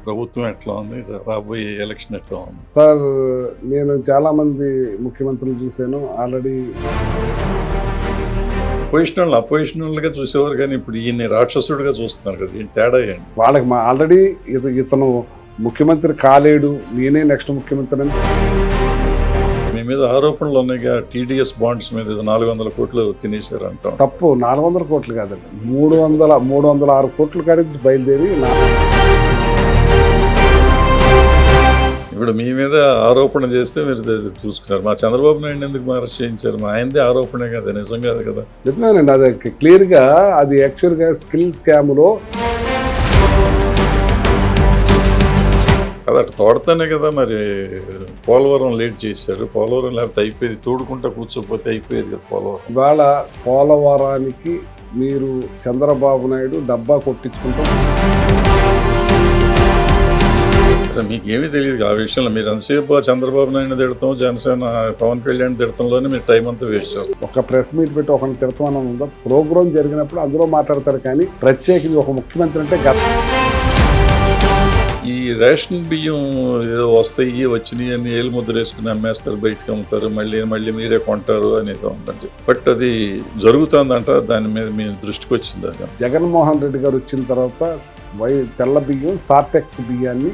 ప్రభుత్వం ఎట్లా ఉంది, రాబోయే ఎలక్షన్ ఎట్లా ఉంది? సార్, నేను చాలా మంది ముఖ్యమంత్రులు చూశాను ఆల్రెడీ. అపోజిషనల్గా చూసేవారు, కానీ ఇప్పుడు ఈయన్ని రాక్షసుడిగా చూస్తున్నారు కదా, ఈయన తేడా ఏంటి? వాళ్ళకి ఆల్రెడీ ఇతను ముఖ్యమంత్రి కాలేడు, నేనే నెక్స్ట్ ముఖ్యమంత్రి అని. మీ మీద ఆరోపణలు ఉన్నాయి, టీడీఎస్ బాండ్స్ మీద 400 కోట్లు తినేశారు అంటాం. తప్పు. 400 కోట్లు కాదండి, 306 కోట్ల కాడికి బయలుదేరి ఇప్పుడు మీ మీద ఆరోపణ చేస్తే మీరు చూసుకున్నారు. మా చంద్రబాబు నాయుడు ఎందుకు అరెస్ట్ చేయించారు? మా ఆయనదే ఆరోపణే కదా, నిజం కాదు కదా. నిజమేనండి, అది క్లియర్గా అది యాక్చువల్గా స్కిల్ స్కామ్లో కదా, అటు తోడతానే కదా. మరి పోలవరం లేట్ చేశారు, పోలవరం లేకపోతే అయిపోయేది, తోడుకుంటా కూర్చోపోతే అయిపోయేది కదా పోలవరం. ఇవాళ పోలవరానికి మీరు చంద్రబాబు నాయుడు డబ్బా కొట్టించుకుంటాం. మీకేమీ తెలియదు ఆ విషయంలో. మీరు ఎంతసేపు చంద్రబాబు నాయుడు తిడతాం, జనసేన పవన్ కళ్యాణ్ తిడతంలోనే మీరు టైం అంతా వేస్ట్ చేస్తారు. ఒక ప్రెస్ మీట్ పెట్టి ఒకరిని తిడతామని ఉందా? ప్రోగ్రామ్ జరిగినప్పుడు అందులో మాట్లాడతారు, కానీ ప్రత్యేకించి ఒక ముఖ్యమంత్రి అంటే ఈ రేషన్ బియ్యం ఏదో వస్తాయి, వచ్చినాయి అని ఏలు ముద్ర వేసుకుని అమ్మేస్తారు, బయటకు అమ్ముతారు, మళ్ళీ మీరే కొంటారు అనేది ఉందండి. బట్ అది జరుగుతుందంట, దాని మీద మీ దృష్టికి వచ్చింది. జగన్మోహన్ రెడ్డి గారు వచ్చిన తర్వాత తెల్ల బియ్యం, సార్టెక్స్ బియ్యాన్ని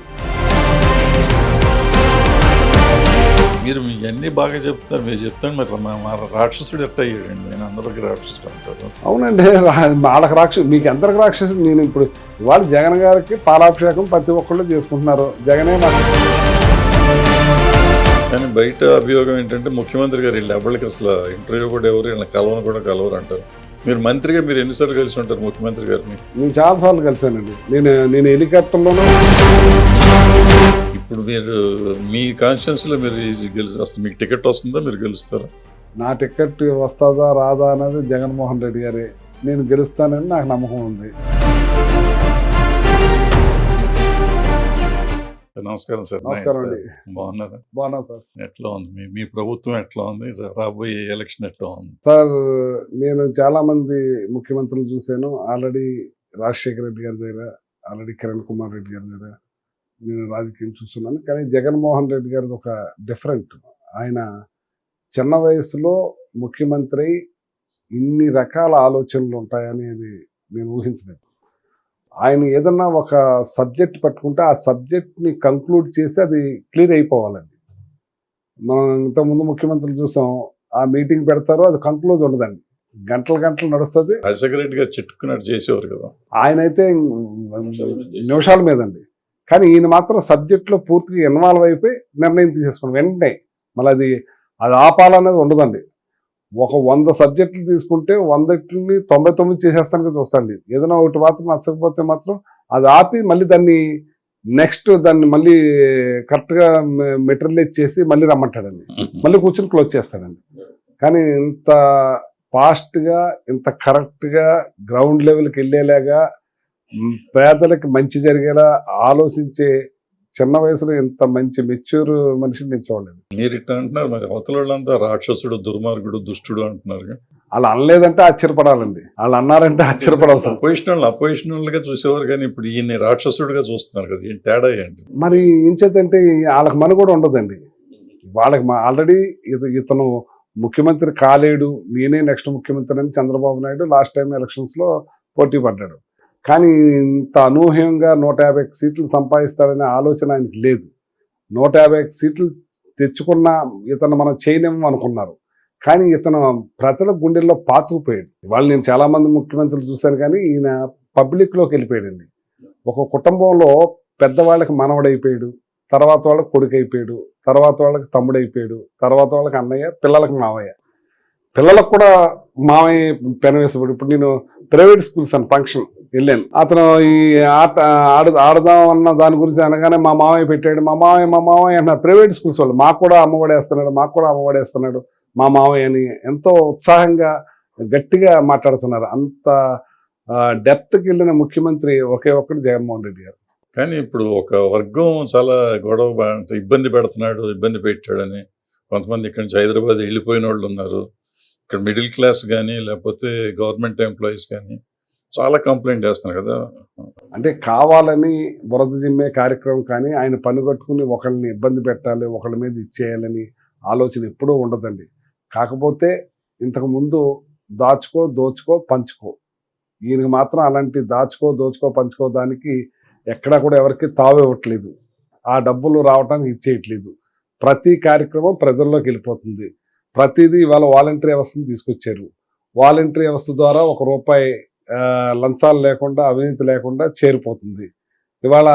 మీరు ఇవన్నీ బాగా చెప్తారు, మీరు చెప్తాను. మరి మా రాక్షసుడు ఎట్లా అయ్యాడండి? నేను అందరికి రాక్షసుడు అంటారు. అవునండి, వాళ్ళకి రాక్షసు, మీకు ఎంతకు రాక్షసు? నేను ఇప్పుడు ఇవాళ జగన్ గారికి పాలాభిషేకం ప్రతి ఒక్కళ్ళు చేసుకుంటున్నారు, జగనే. కానీ బయట అభియోగం ఏంటంటే ముఖ్యమంత్రి గారు వీళ్ళు ఎవరికి అసలు ఇంటర్వ్యూ కూడా ఎవరు, వీళ్ళని కలవరు అంటారు. మీరు మంత్రిగా మీరు ఎన్నిసార్లు కలిసి ఉంటారు ముఖ్యమంత్రి గారిని? నేను చాలాసార్లు కలిశానండి. నేను హెలికాప్టర్లోనూ. ఇప్పుడు మీరు మీ కాన్స్టిట్యున్సీలో మీరు అసలు మీకు టికెట్ వస్తుందా, మీరు గెలుస్తారా? నా టికెట్ వస్తుందా రాదా అనేది జగన్మోహన్ రెడ్డి గారే. నేను గెలుస్తానని నాకు నమ్మకం ఉంది. నమస్కారం సార్. నమస్కారం అండి. బాగున్నారా? బాగున్నా సార్. ఎట్లా ఉంది మీ ప్రభుత్వం, ఎట్లా ఉంది, రాబోయే ఎలక్షన్ ఎట్లా ఉంది? సార్, నేను చాలా మంది ముఖ్యమంత్రులు చూశాను ఆల్రెడీ. రాజశేఖర రెడ్డి గారి దగ్గర, ఆల్రెడీ కిరణ్ కుమార్ రెడ్డి గారి దగ్గర నేను రాజకీయం చూస్తున్నాను. కానీ జగన్మోహన్ రెడ్డి గారిది ఒక డిఫరెంట్. ఆయన చిన్న వయసులో ముఖ్యమంత్రి ఇన్ని రకాల ఆలోచనలు ఉంటాయనేది నేను ఊహించలేదు. ఆయన ఏదన్నా ఒక సబ్జెక్ట్ పట్టుకుంటే ఆ సబ్జెక్ట్ని కంక్లూడ్ చేసి అది క్లియర్ అయిపోవాలండి. మనం ఇంతకుముందు ముఖ్యమంత్రులు చూసాం, ఆ మీటింగ్ పెడతారో అది కంక్లూజ్ ఉండదండి, గంటలు నడుస్తుంది. రాజశేఖర రెడ్డి గారు చిట్టుకున్నట్టు చేసేవారు కదా, ఆయన అయితే నిమిషాల మీదండి. కానీ ఈయన మాత్రం సబ్జెక్ట్లో పూర్తిగా ఇన్వాల్వ్ అయిపోయి నిర్ణయం తీసేసుకున్నాం వెంటనే. మళ్ళీ అది ఆపాలనేది ఉండదండి. ఒక 100 సబ్జెక్టులు తీసుకుంటే 100ని 99 చేసేస్తానికి చూస్తాండి. ఏదైనా ఒకటి మాత్రం నచ్చకపోతే మాత్రం అది ఆపి మళ్ళీ దాన్ని మళ్ళీ కరెక్ట్గా మెటీరియలైజ్ చేసి మళ్ళీ రమ్మంటాడండి, మళ్ళీ కూర్చొని క్లోజ్ చేస్తాడండి. కానీ ఇంత ఫాస్ట్గా, ఇంత కరెక్ట్గా గ్రౌండ్ లెవెల్కి వెళ్ళేలాగా, పేదలకు మంచి జరిగేలా ఆలోచించే చిన్న వయసులో ఇంత మంచి మెచ్యూర్ మనిషిని నేను చూడలేదు. మీరు ఇట్లా అంటున్నారు, మరి అవతల వాళ్ళంతా రాక్షసుడు, దుర్మార్గుడు, దుష్టుడు అంటున్నారు. వాళ్ళు అనలేదంటే ఆశ్చర్యపడాలండి, వాళ్ళు అన్నారంటే ఆశ్చర్యపడవసరం. అపోజిషనల్గా చూసేవారు, కానీ ఇప్పుడు ఈయన్ని రాక్షసుడిగా చూస్తున్నారు కదా, ఈయన తేడా ఏంటి? మరి ఇంచేతంటే వాళ్ళకి మన కూడా ఉండదండి. వాళ్ళకి ఆల్రెడీ ఇతను ముఖ్యమంత్రి కాలేడు, నేనే నెక్స్ట్ ముఖ్యమంత్రి అని చంద్రబాబు నాయుడు లాస్ట్ టైం ఎలక్షన్స్లో పోటీ పడ్డాడు. కానీ ఇంత అనూహ్యంగా 150 సీట్లు సంపాదిస్తాడనే ఆలోచన ఆయనకి లేదు. 150 సీట్లు తెచ్చుకున్న ఇతను మనం చేయలేము అనుకున్నారు, కానీ ఇతను ప్రజల గుండెల్లో పాతుకుపోయాడు. ఇవాళ నేను చాలామంది ముఖ్యమంత్రులు చూశాను, కానీ ఈయన పబ్లిక్లోకి వెళ్ళిపోయాడండి. ఒక కుటుంబంలో పెద్దవాళ్ళకి మనవడైపోయాడు, తర్వాత వాళ్ళకి కొడుకు అయిపోయాడు, తర్వాత వాళ్ళకి తమ్ముడు అయిపోయాడు, తర్వాత వాళ్ళకి అన్నయ్య, పిల్లలకు మావయ్య, పిల్లలకు కూడా మావయ్య పెనవేసబడి. ఇప్పుడు నేను ప్రైవేట్ స్కూల్స్ అని ఫంక్షన్ వెళ్ళాను. అతను ఈ ఆడదాం అన్న దాని గురించి అనగానే మా మావయ్య పెట్టాడు, మా మావయ్య అన్నారు. ప్రైవేట్ స్కూల్స్ వాళ్ళు మాకు కూడా అమ్మఒడేస్తున్నాడు మా మావయ్య అని ఎంతో ఉత్సాహంగా గట్టిగా మాట్లాడుతున్నారు. అంత డెప్త్కి వెళ్ళిన ముఖ్యమంత్రి ఒకే ఒక్కడు జగన్మోహన్ రెడ్డి గారు. కానీ ఇప్పుడు ఒక వర్గం చాలా ఇబ్బంది పెట్టాడని కొంతమంది ఇక్కడి నుంచి హైదరాబాద్ వెళ్ళిపోయిన వాళ్ళు ఉన్నారు. ఇక్కడ మిడిల్ క్లాస్ కానీ లేకపోతే గవర్నమెంట్ ఎంప్లాయీస్ కానీ చాలా కంప్లైంట్ చేస్తున్నారు కదా. అంటే కావాలని బురద జిమ్మే కార్యక్రమం కానీ ఆయన పని కట్టుకుని ఒకళ్ళని ఇబ్బంది పెట్టాలి, ఒకళ్ళ మీద ఇచ్చేయాలని ఆలోచన ఎప్పుడూ ఉండదండి. కాకపోతే ఇంతకుముందు దాచుకో, దోచుకో, పంచుకో. ఈయనకి మాత్రం అలాంటి దాచుకో, దోచుకో, పంచుకో దానికి ఎక్కడా కూడా ఎవరికి తావివ్వట్లేదు. ఆ డబ్బులు రావడానికి ఇచ్చేయట్లేదు. ప్రతి కార్యక్రమం ప్రజల్లోకి వెళ్ళిపోతుంది. ప్రతిదీ ఇవాళ వాలంటరీ వ్యవస్థను తీసుకొచ్చారు. వాలంటరీ వ్యవస్థ ద్వారా ₹1 లంచాలు లేకుండా, అవినీతి లేకుండా చేరిపోతుంది. ఇవాళ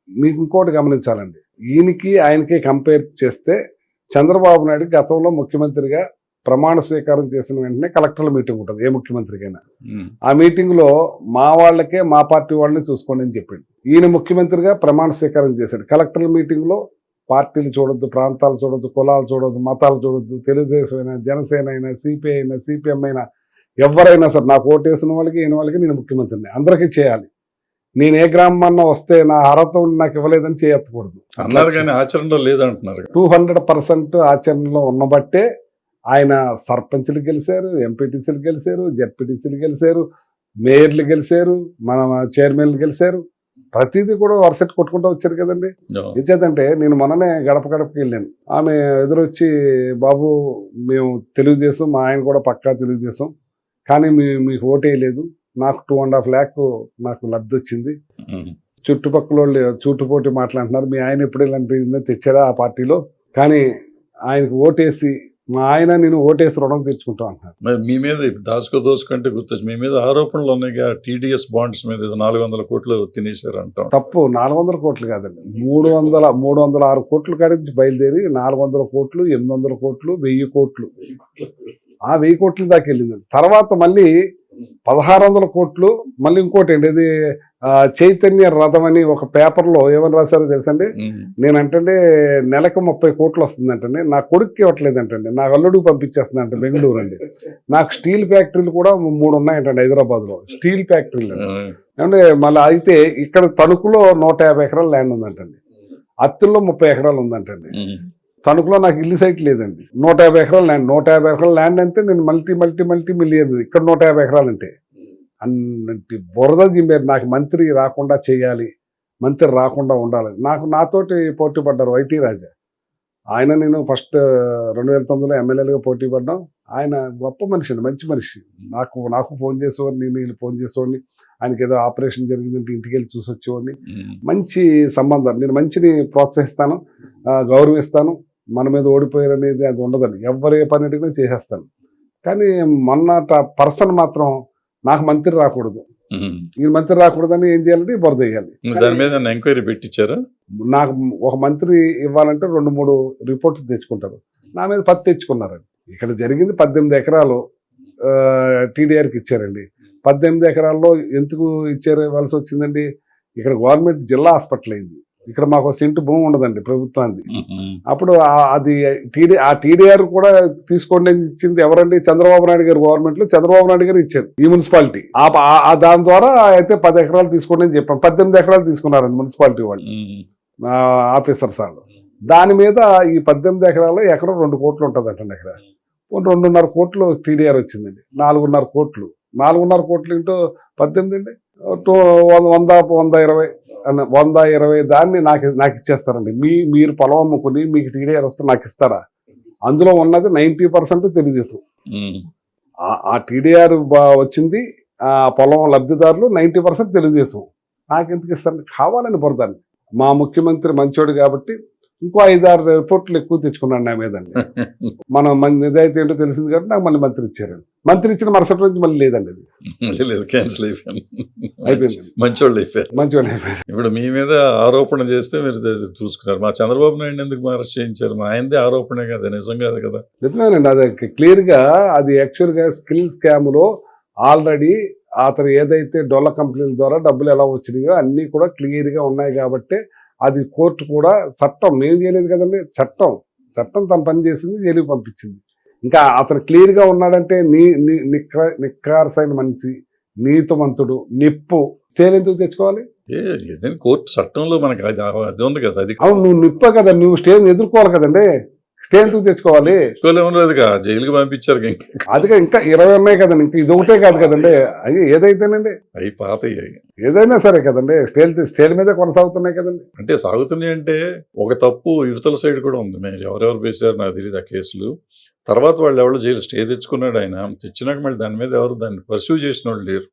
మీకు ఇంకోటి గమనించాలండి. ఈయనకి ఆయనకి కంపేర్ చేస్తే చంద్రబాబు నాయుడు గతంలో ముఖ్యమంత్రిగా ప్రమాణ స్వీకారం చేసిన వెంటనే కలెక్టర్ల మీటింగ్ ఉంటుంది ఏ ముఖ్యమంత్రికైనా. ఆ మీటింగ్ లో మా వాళ్ళకే మా పార్టీ వాళ్ళని చూసుకోండి అని చెప్పిండు. ఈయన ముఖ్యమంత్రిగా ప్రమాణ స్వీకారం చేశాడు. కలెక్టర్ల మీటింగ్ లో పార్టీలు చూడొద్దు, ప్రాంతాలు చూడొద్దు, కులాలు చూడొద్దు, మతాలు చూడొద్దు, తెలుగుదేశం అయినా, జనసేన అయినా, సిపిఐ అయినా, సిపిఎం అయినా, ఎవరైనా సరే నాకు ఓటేసిన వాళ్ళకి ఈయన వాళ్ళకి నేను ముఖ్యమంత్రిని అందరికీ చేయాలి. నేను ఏ గ్రామం అన్నా వస్తే నా అర్హత ఉండి నాకు ఇవ్వలేదని చేయకూడదు అన్నారు, కానీ ఆచరణలో లేదంటున్నారు. 200% ఆచరణలో ఉన్నబట్టే ఆయన సర్పంచ్లు గెలిచారు, ఎంపీటీసీలు గెలిచారు, జెడ్పీటీసీలు గెలిచారు, మేయర్లు గెలిచారు, మన చైర్మన్లు గెలిచారు. ప్రతిదీ కూడా వరుసెట్ కొట్టుకుంటూ వచ్చారు కదండి. ఇచ్చేదంటే నేను మొన్ననే గడప గడపకి వెళ్ళాను. ఆమె ఎదురొచ్చి, బాబు మేము తెలుగుదేశం, మా ఆయన కూడా పక్కా తెలుగుదేశం, కానీ మీకు ఓటేయలేదు, నాకు 2.5 lakh నాకు లబ్ధి వచ్చింది. చుట్టుపక్కల వాళ్ళు చుట్టుపోటీ మాట్లాడుతున్నారు, మీ ఆయన ఎప్పుడు ఇలాంటి తెచ్చాడా ఆ పార్టీలో, కానీ ఆయనకు ఓటేసి మా ఆయన నేను ఓటేసి రుణం తెచ్చుకుంటాం అంటున్నారు. మరి మీ మీద దోచుకుంటే గుర్తొచ్చి మీ మీద ఆరోపణలు ఉన్నాయి. టీడీఎస్ బాండ్స్ మీద 400 కోట్లు తినేశారు అంటాం. తప్పు. 400 కోట్లు కాదండి, 306 కోట్ల కాడి నుంచి బయలుదేరి 400 కోట్లు, 800 కోట్లు, 1000 కోట్లు, ఆ 1000 కోట్ల దాకా వెళ్ళింది. తర్వాత మళ్ళీ 1600 కోట్లు. మళ్ళీ ఇంకోటి అండి, ఇది చైతన్య రథం అని ఒక పేపర్లో ఏమని రాశారో తెలుసండి. నేనంటే నెలకు 30 కోట్లు వస్తుందంటండి, నా కొడుక్కి ఇవ్వట్లేదంటండి, నాకు అల్లుడికి పంపించేస్తుందంట బెంగళూరు అండి. నాకు స్టీల్ ఫ్యాక్టరీలు కూడా 3 ఉన్నాయంటండి హైదరాబాద్ లో, స్టీల్ ఫ్యాక్టరీలు అంటే. మళ్ళీ అయితే ఇక్కడ తణుకులో 150 ఎకరాల ల్యాండ్ ఉందంటండి, అత్తుల్లో 30 ఎకరాలు ఉందంటండి. తణుకులో నాకు ఇల్లు సైట్ లేదండి. 150 ఎకరాల ల్యాండ్, 150 ఎకరాల ల్యాండ్ అంటే నేను మల్టీ మిలియన్. ఇక్కడ 150 ఎకరాలు అంటే అన్నంటి బురద జింబారు. నాకు మంత్రి రాకుండా చేయాలి, మంత్రి రాకుండా ఉండాలి. నాతోటి పోటీ పడ్డారు వైటీ రాజా. ఆయన నేను ఫస్ట్ 2009లో ఎమ్మెల్యేలుగా పోటీ పడ్డాం. ఆయన గొప్ప మనిషి అండి, మంచి మనిషి. నాకు ఫోన్ చేసేవాడిని, నేను ఫోన్ చేసేవాడిని. ఆయనకి ఏదో ఆపరేషన్ జరిగిందంటే ఇంటికి వెళ్ళి చూసి వచ్చేవాడిని. మంచి సంబంధాలు. నేను మంచిని ప్రోత్సహిస్తాను, గౌరవిస్తాను. మన మీద ఓడిపోయారనేది అది ఉండదండి. ఎవరు ఏ పని అడిగినా చేసేస్తాను. కానీ మొన్న పర్సన్ మాత్రం నాకు మంత్రి రాకూడదు, ఈ మంత్రి రాకూడదని ఏం చేయాలంటే బురద వేయాలి. దాని మీద ఎంక్వైరీ పెట్టించారా? నాకు ఒక మంత్రి ఇవ్వాలంటే 2-3 రిపోర్ట్స్ తెచ్చుకుంటారు. నా మీద 10 తెచ్చుకున్నారండి. ఇక్కడ జరిగింది 18 ఎకరాలు టీడీఆర్కి ఇచ్చారండి. 18 ఎకరాల్లో ఎందుకు ఇవ్వాల్సి వచ్చిందండి? ఇక్కడ గవర్నమెంట్ జిల్లా హాస్పిటల్ అయింది. ఇక్కడ మాకు సెంటు భూమి ఉండదండి ప్రభుత్వానికి. అప్పుడు అది టీడీఆర్ కూడా తీసుకోండి అని ఇచ్చింది ఎవరండి? చంద్రబాబు నాయుడు గారు గవర్నమెంట్ లో చంద్రబాబు నాయుడు గారు ఇచ్చారు ఈ మున్సిపాలిటీ. దాని ద్వారా అయితే 10 ఎకరాలు తీసుకోండి అని చెప్పాం. 18 ఎకరాలు తీసుకున్నారండి మున్సిపాలిటీ వాళ్ళు, ఆఫీసర్స్ వాళ్ళు. దాని మీద ఈ 18 ఎకరాల్లో ఎకరం 2 కోట్లు ఉంటుందంటండి. అక్కడ 2.5 కోట్లు టీడీఆర్ వచ్చిందండి. 4.5 కోట్లు. 4.5 కోట్లు ఇంటూ 18 అండి, 120 దాన్ని నాకు ఇచ్చేస్తారండి. మీరు పొలం అమ్ముకుని మీకు టీడీఆర్ వస్తే నాకు ఇస్తారా? అందులో ఉన్నది 90% తెలుగుదేశం. ఆ టీడీఆర్ వచ్చింది, ఆ పొలం లబ్ధిదారులు 90% తెలుగుదేశం. నాకెందుకు ఇస్తారండి? కావాలని బురదాన్ని. మా ముఖ్యమంత్రి మంచోడు కాబట్టి ఇంకో 5-6 రిపోర్ట్లు ఎక్కువ తెచ్చుకున్నాను నా మీద. మనం మన నిజాయితీ ఏంటో తెలిసింది కాబట్టి నాకు మళ్ళీ మంత్రి ఇచ్చారండి. మంత్రి ఇచ్చిన మరుసటి రోజు మళ్ళీ లేదండి, అయిపోయింది. మంచోళ్ళు అయిపోయారు. ఇప్పుడు మీ మీద ఆరోపణ చేస్తే మీరు చూసుకున్నారు. మా చంద్రబాబు నాయుడు ఎందుకు అరెస్ట్ చేయించారు? మా ఆయనదే ఆరోపణే కదా, నిజం కాదు కదా? నిజమేనండి. అది క్లియర్ గా, అది యాక్చువల్ గా స్కిల్ స్కామ్ లో ఆల్రెడీ అతను ఏదైతే డొల్ల కంపెనీల ద్వారా డబ్బులు ఎలా వచ్చినాయో అన్ని కూడా క్లియర్ గా ఉన్నాయి కాబట్టి అది కోర్టు కూడా, చట్టం మేము చేయలేదు కదండి, చట్టం తన పని చేసింది, జైలుకి పంపించింది. ఇంకా అతను క్లియర్ గా ఉన్నాడంటే నిక్కార్సైన మనిషి, నీతిమంతుడు, నిప్పు ఎందుకు తెచ్చుకోవాలి? కోర్టు చట్టంలో మనకి అది ఉంది కదా. అవును, నువ్వు నిప్ప కదా, నువ్వు స్టేజ్ ఎదుర్కోవాలి కదండి. స్టే ఎందుకు తెచ్చుకోవాలి? తెచ్చుకోలేములేదుగా, జైలుకి పంపించారు ఇంకా. అదిగా ఇంకా 20 ఉన్నాయి కదండి, ఇంకా ఇది ఒకటే కాదు కదండి. అవి ఏదైతేనండి, అవి పాతయ్యి. ఏదైనా సరే కదండి, స్టేల్ మీదే కొనసాగుతున్నాయి కదండి. అంటే సాగుతున్నాయి అంటే ఒక తప్పు యువతల సైడ్ కూడా ఉంది. మేము ఎవరెవరు వేశారు నాకు తెలియదు ఆ కేసులు. తర్వాత వాళ్ళు ఎవరు జైలు స్టే తెచ్చుకున్నాడు ఆయన, తెచ్చినాక మళ్ళీ దాని మీద ఎవరు దాన్ని పర్సూ చేసిన వాళ్ళు లేరు,